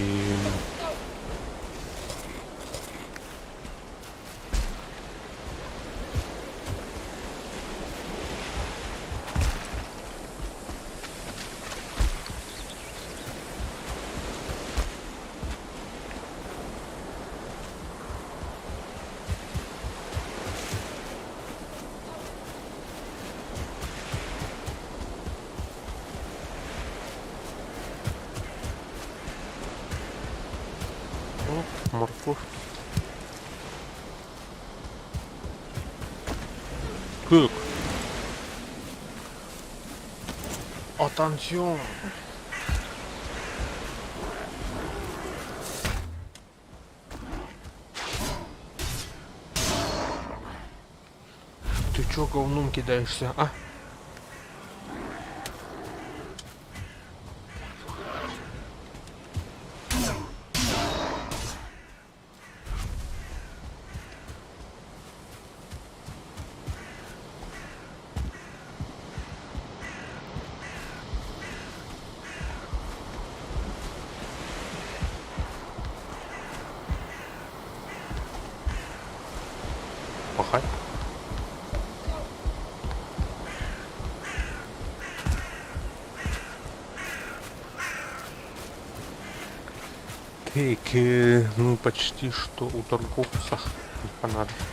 О, морковь. Как? Attention. Ты чё говном кидаешься, а? Пахать? Так, ну почти что у торговца. Не понадобится.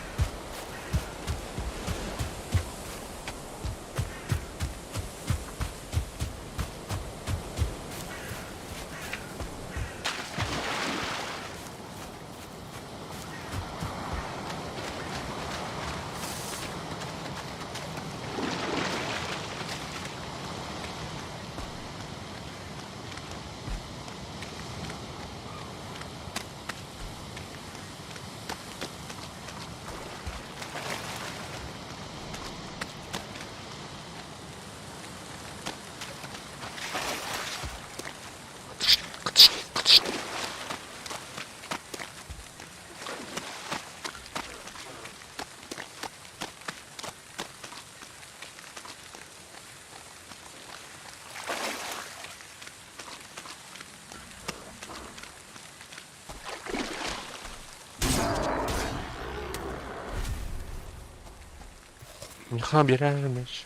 Не собираемся.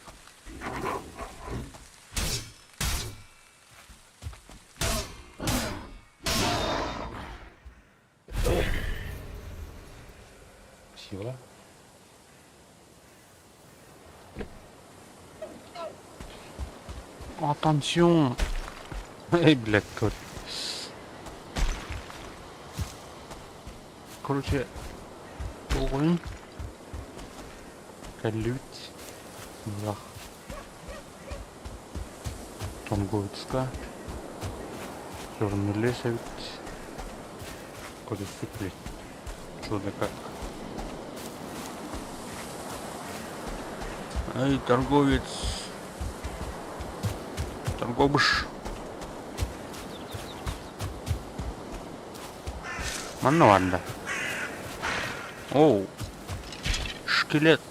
Сила. Attention. Эй, блядь, короче, огонь. Колють. Зах. Тонгоцка. Черный лесовец. Куда стекли? Что да как? Эй, торговец. Торговыш. Мануанда. Оу. Шкелет.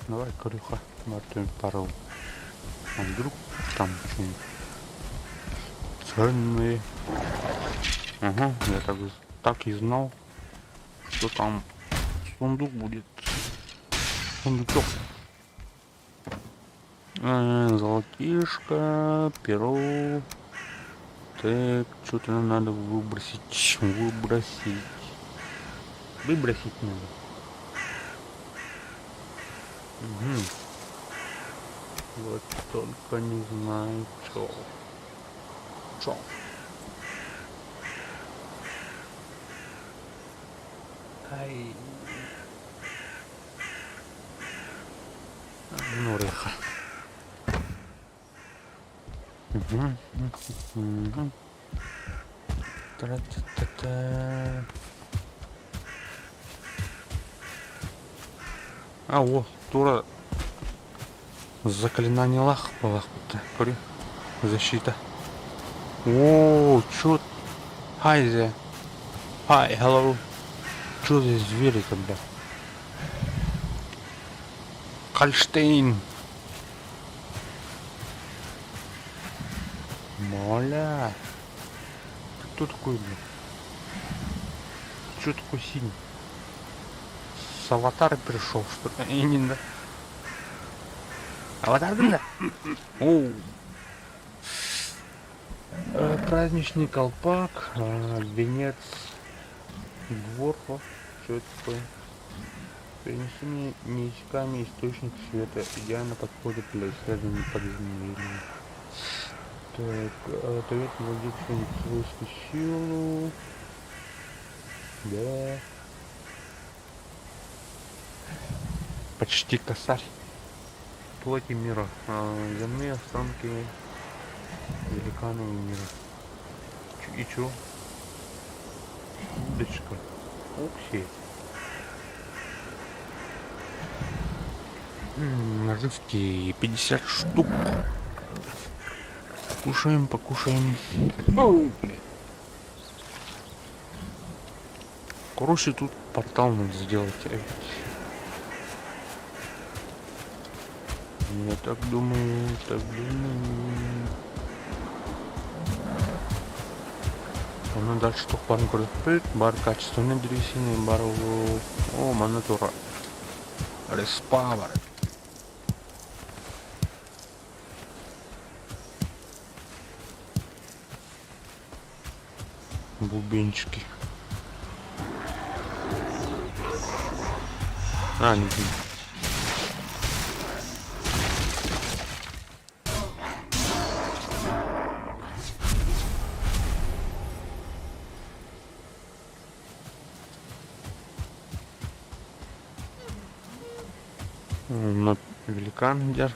Давай, Корюха, мертвым пару. А вдруг там что-нибудь ценные. Ага, я так и знал, что там сундук будет. Сундучок. Золотишко, перо. Так, что-то нам надо выбросить. Выбросить надо. Угу. Вот только не знаю, что. Ай. Ну, реха. Угу. Тра-та-та-та. А, о, тура. Заклинание лах-палах-то. Защита. О, чё? Hi there. Hi, hello. Чё за звери тогда? Хольштейн. Моля. Ты кто такой, блин? Чё такой синий? С аватара пришел, что ли? И не да. Аватар, да? Оу. Праздничный колпак, венец, двор, что это такое? Перенесение нитьками источник света идеально подходит для исследования подземелья. Так, дает владельцу свойскую силу. Да. Почти косарь. Плоти мира. Земные останки великаны мира. И чё? Удочка. Укси. Наживки 50 штук. Кушаем, покушаем. Короче, тут портал надо сделать. Я так думаю, Она дальше что парень говорит, бар качественной древесины, бар о, манатура. Респавер. Бубенчики. А, не знаю. Великан где?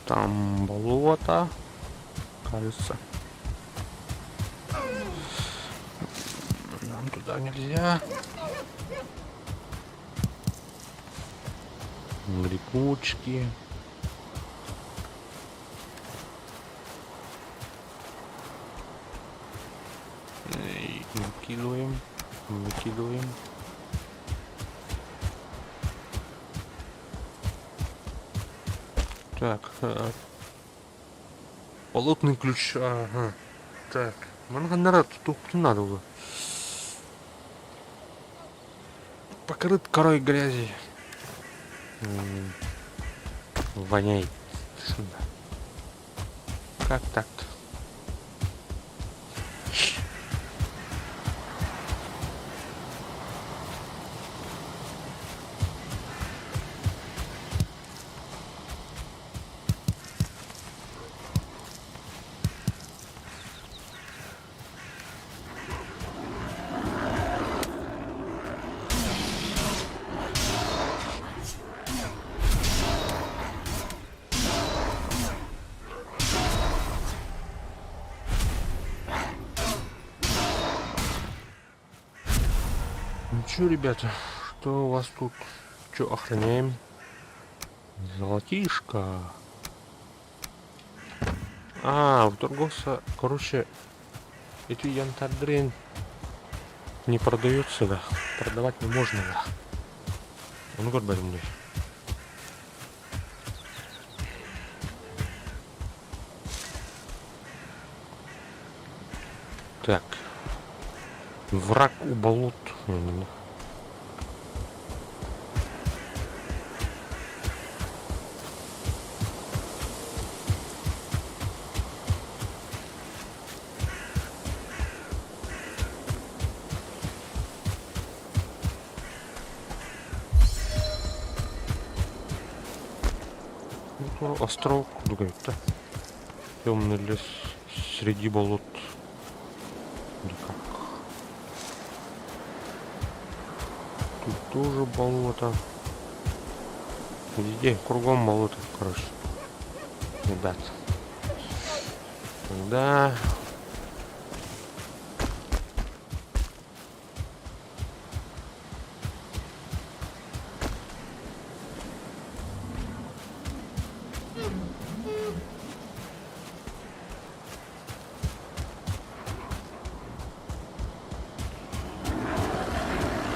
Там болото, кажется. Нам туда нельзя. Грибочки. Выкидываем. Так, полотный ключ, ага. Так, манганара тут надо было. Покрыт корой грязи. Воняет. Как так-то? Ну чё, ребята, что у вас тут? Чё охраняем? Золотишко. У торговца, короче, эти янтарь не продается, да. Продавать не можно, да. Он год возьми. Так. Враг у болот. Остров, говорит, да? Темный лес среди болот. Или как? Тут тоже болото. Везде, кругом болото, короче. Ребят. Да.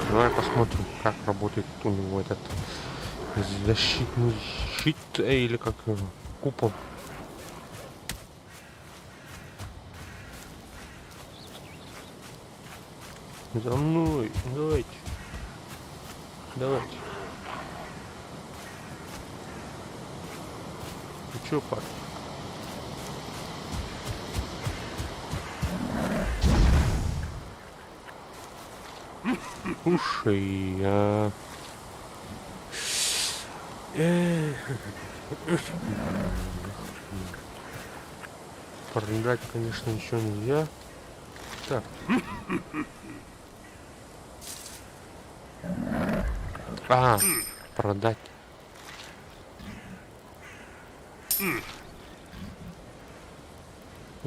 Давай посмотрим, как работает у него этот защитный щит, или как его, купол. За мной, давайте. Давайте. Ну чё, парень? Слушай, продать, конечно, ничего нельзя. Так. Продать. И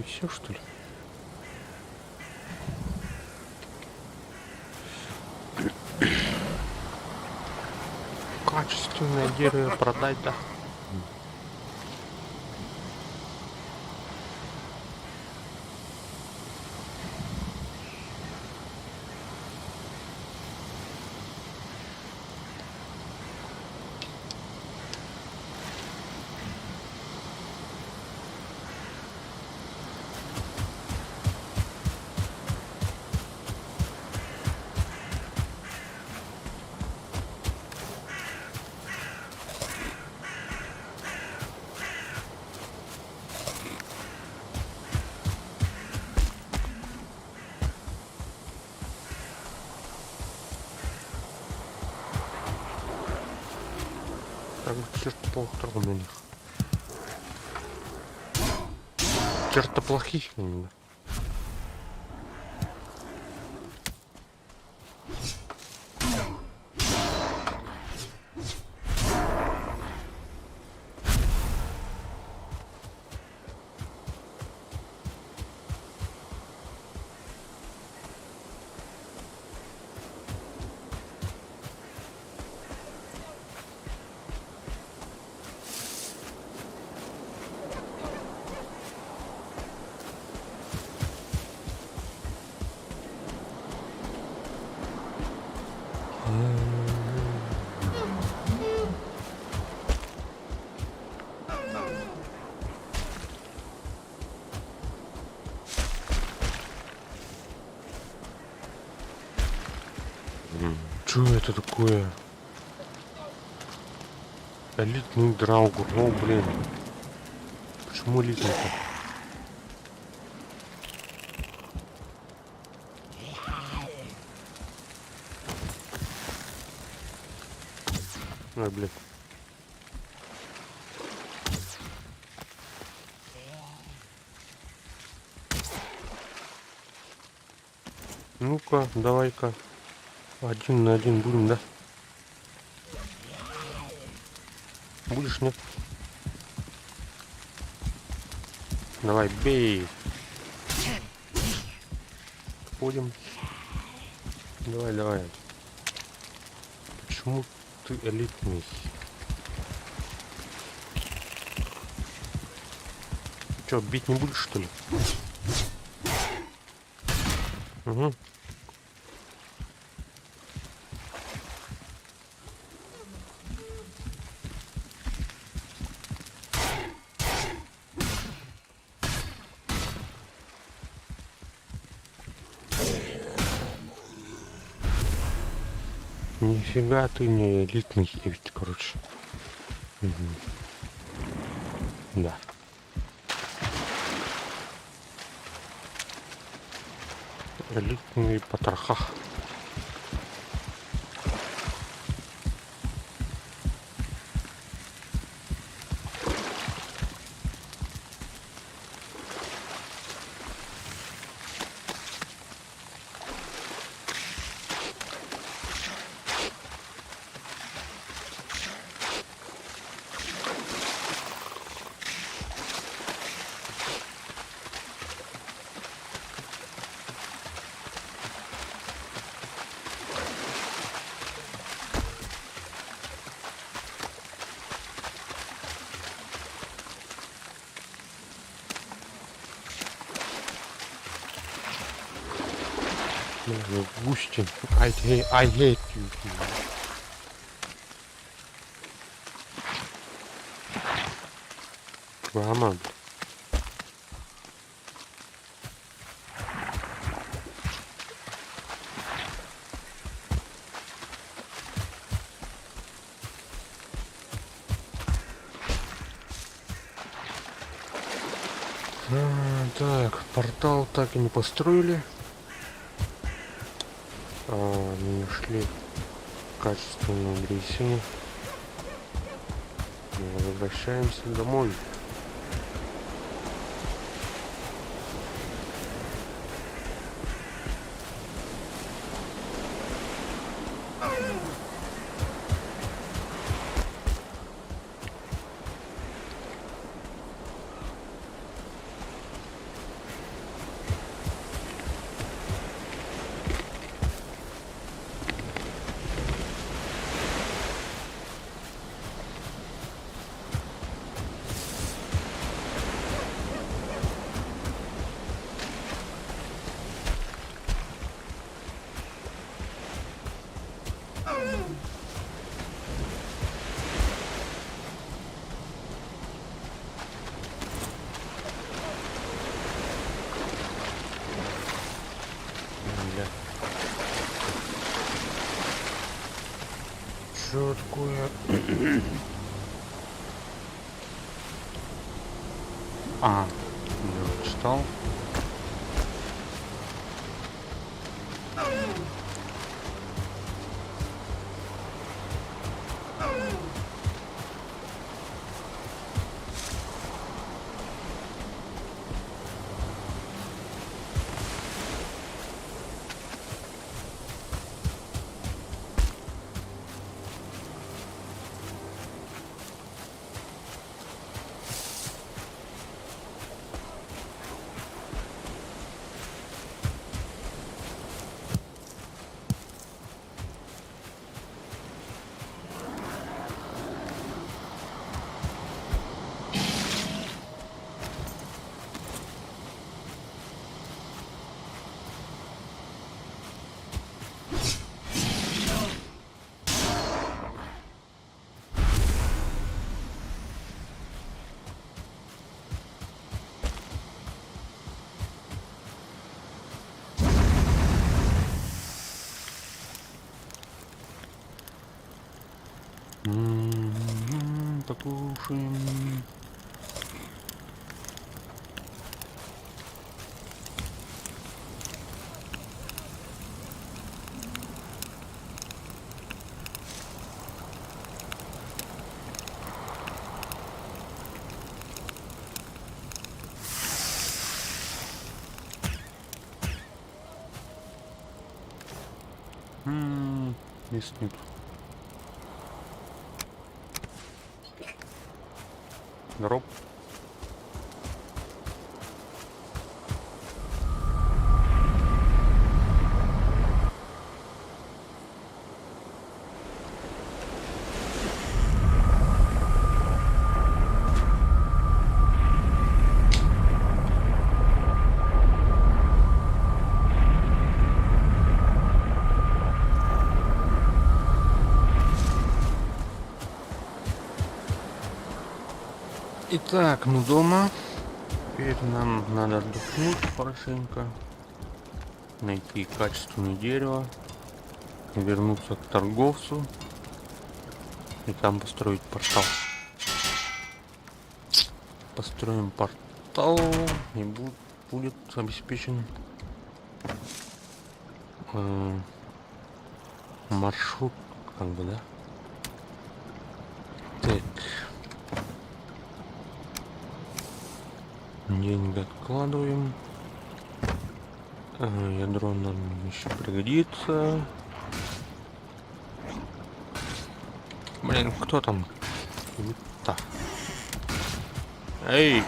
все, что ли? Качественное дерево продать, да? Так, чертоплохих у них. Чертоплохих именно. Что это такое? Элитный драугр. О, блин. Почему элитный-то? Ой, блин. Ну-ка, давай-ка. 1 на 1 будем, да? Будешь, нет? Давай, бей. Ходим. Давай, давай. Почему ты элитный? Че, бить не будешь, что ли? Угу. Нифига ты не элитный ведь, короче. Угу. Да. Элитный потроха. Густин, I hate you. Come on. Так, портал так и не построили. Не нашли качественную древесину. Возвращаемся домой. Что такое? Я читал. Покушаем. Мест нет. Здоров. Итак, мы дома. Теперь нам надо отдохнуть хорошенько, найти качественное дерево, вернуться к торговцу и там построить портал. Построим портал и будет обеспечен маршрут, как бы, да? Так. Деньги откладываем. Ядро нам еще пригодится. Блин, кто там? Так. Эй!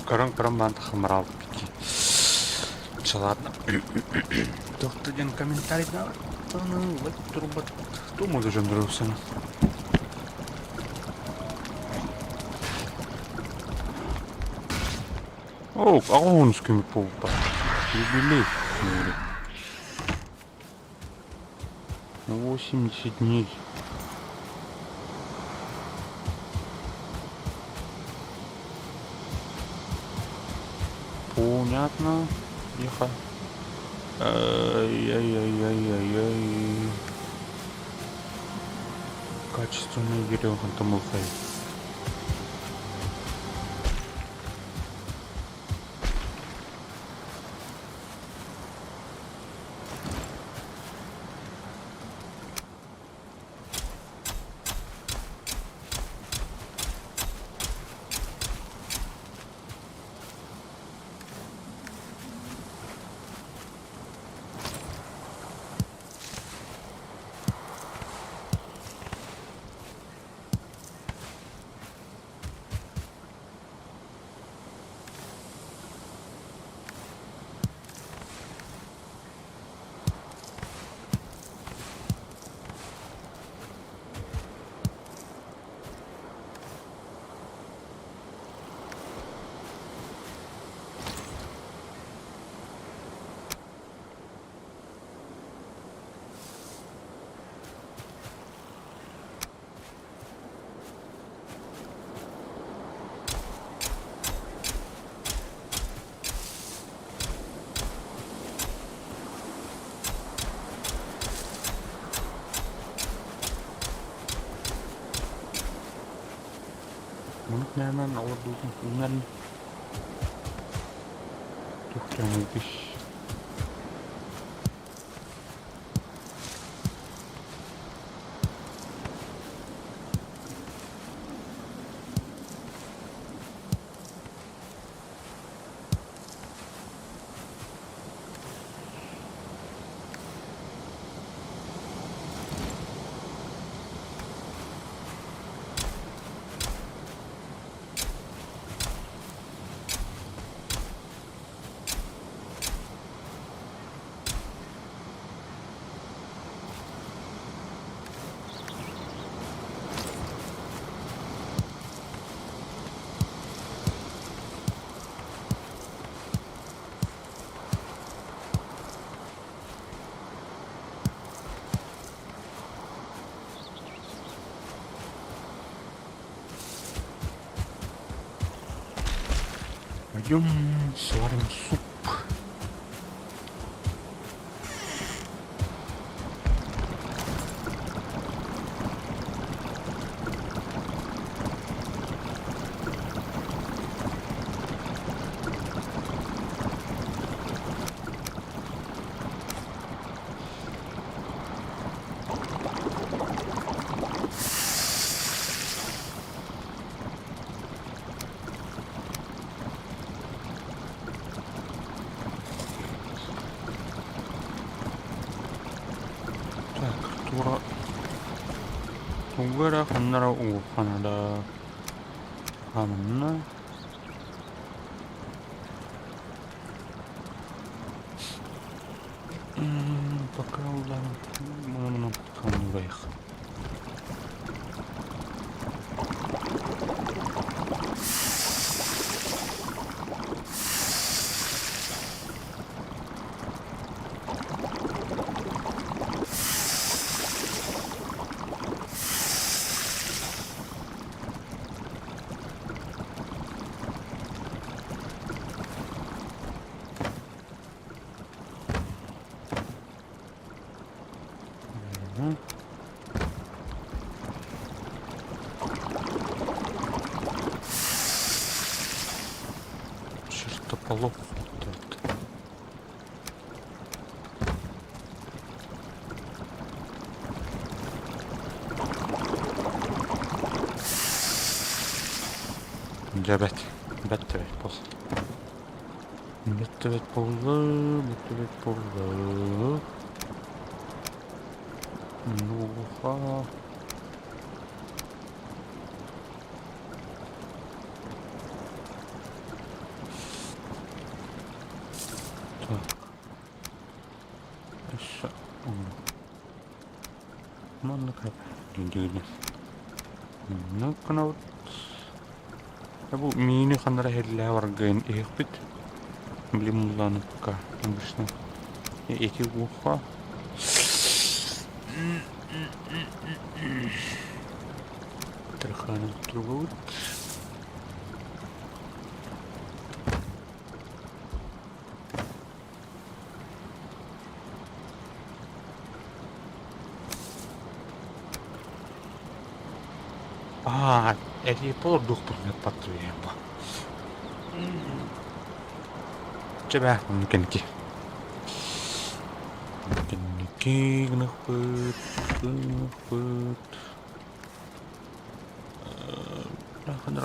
Каран-каран банта хамрал. ладно. Кто-то один комментарий дал. Вот турбот. Кто может жондрился? О, аунскими полта. Юбилей. 80 дней. Понятно. Тихо. Ай-яй-яй-яй-яй-яй. Качественный деревья Антамылхай. Наверное, на воду наверное. Тухлёный пищ. Пойдем сварим суп. Тура 우거라 건너라 오 하나다 하나 пока да мы пока их чистополох вот это. Diabet. Bettevet poz. Bettevet pozlar. Bettevet pozlar. Nuha. Так. Gini. Nakkanavut. Abu miini qandara hellää wargain ihpit. Blimullanukka. Ambusna. Eki uqa. Terkhana turgut. Eli produktun patruja. Coba mungkin kenapa lah kan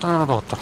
하나 더 왔다.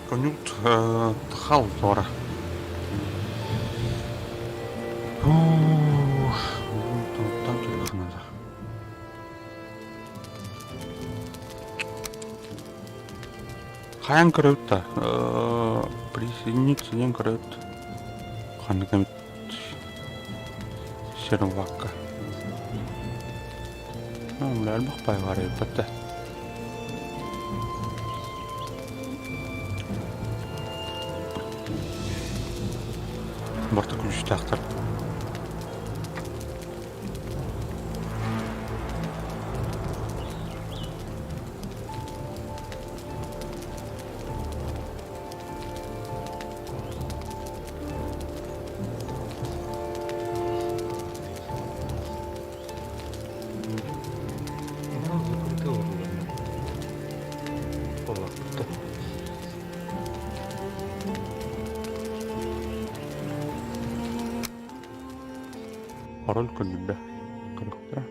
Конюкт хал тора. Там келіп надо. Хаян көрөт присоединиться ден көрөт. Ханды кемет серым вакка. Мулар бақпай бар еппетті. Барты күліш тақтыр. Пароль көлінде. Қырықта.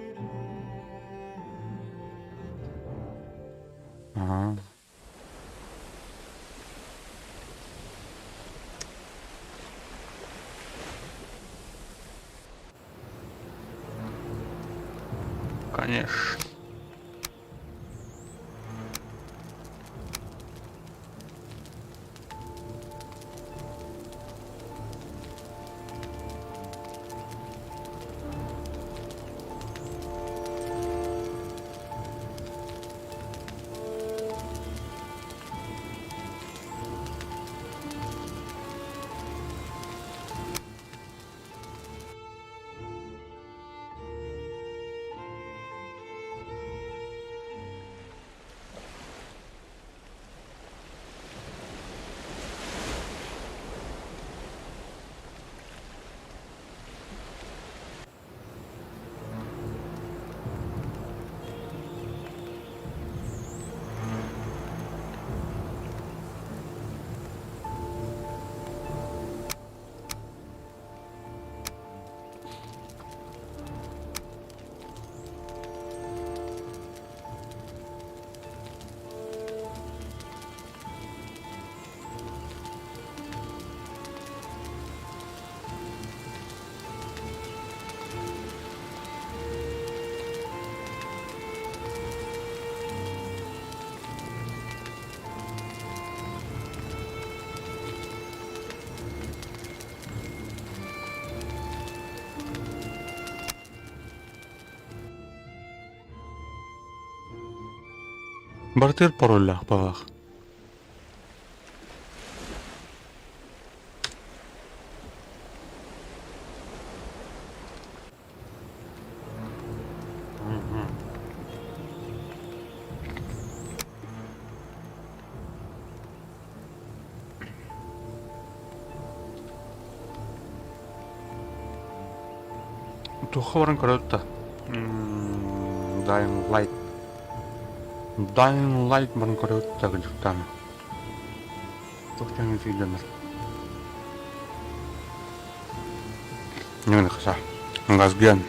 Конечно. Бартер пароль бағақ. Тұқы барын көрөтті. Dying Light барын көрөтті күліктен. Тұқтан үйденір. Немені қыса. Аңғазген.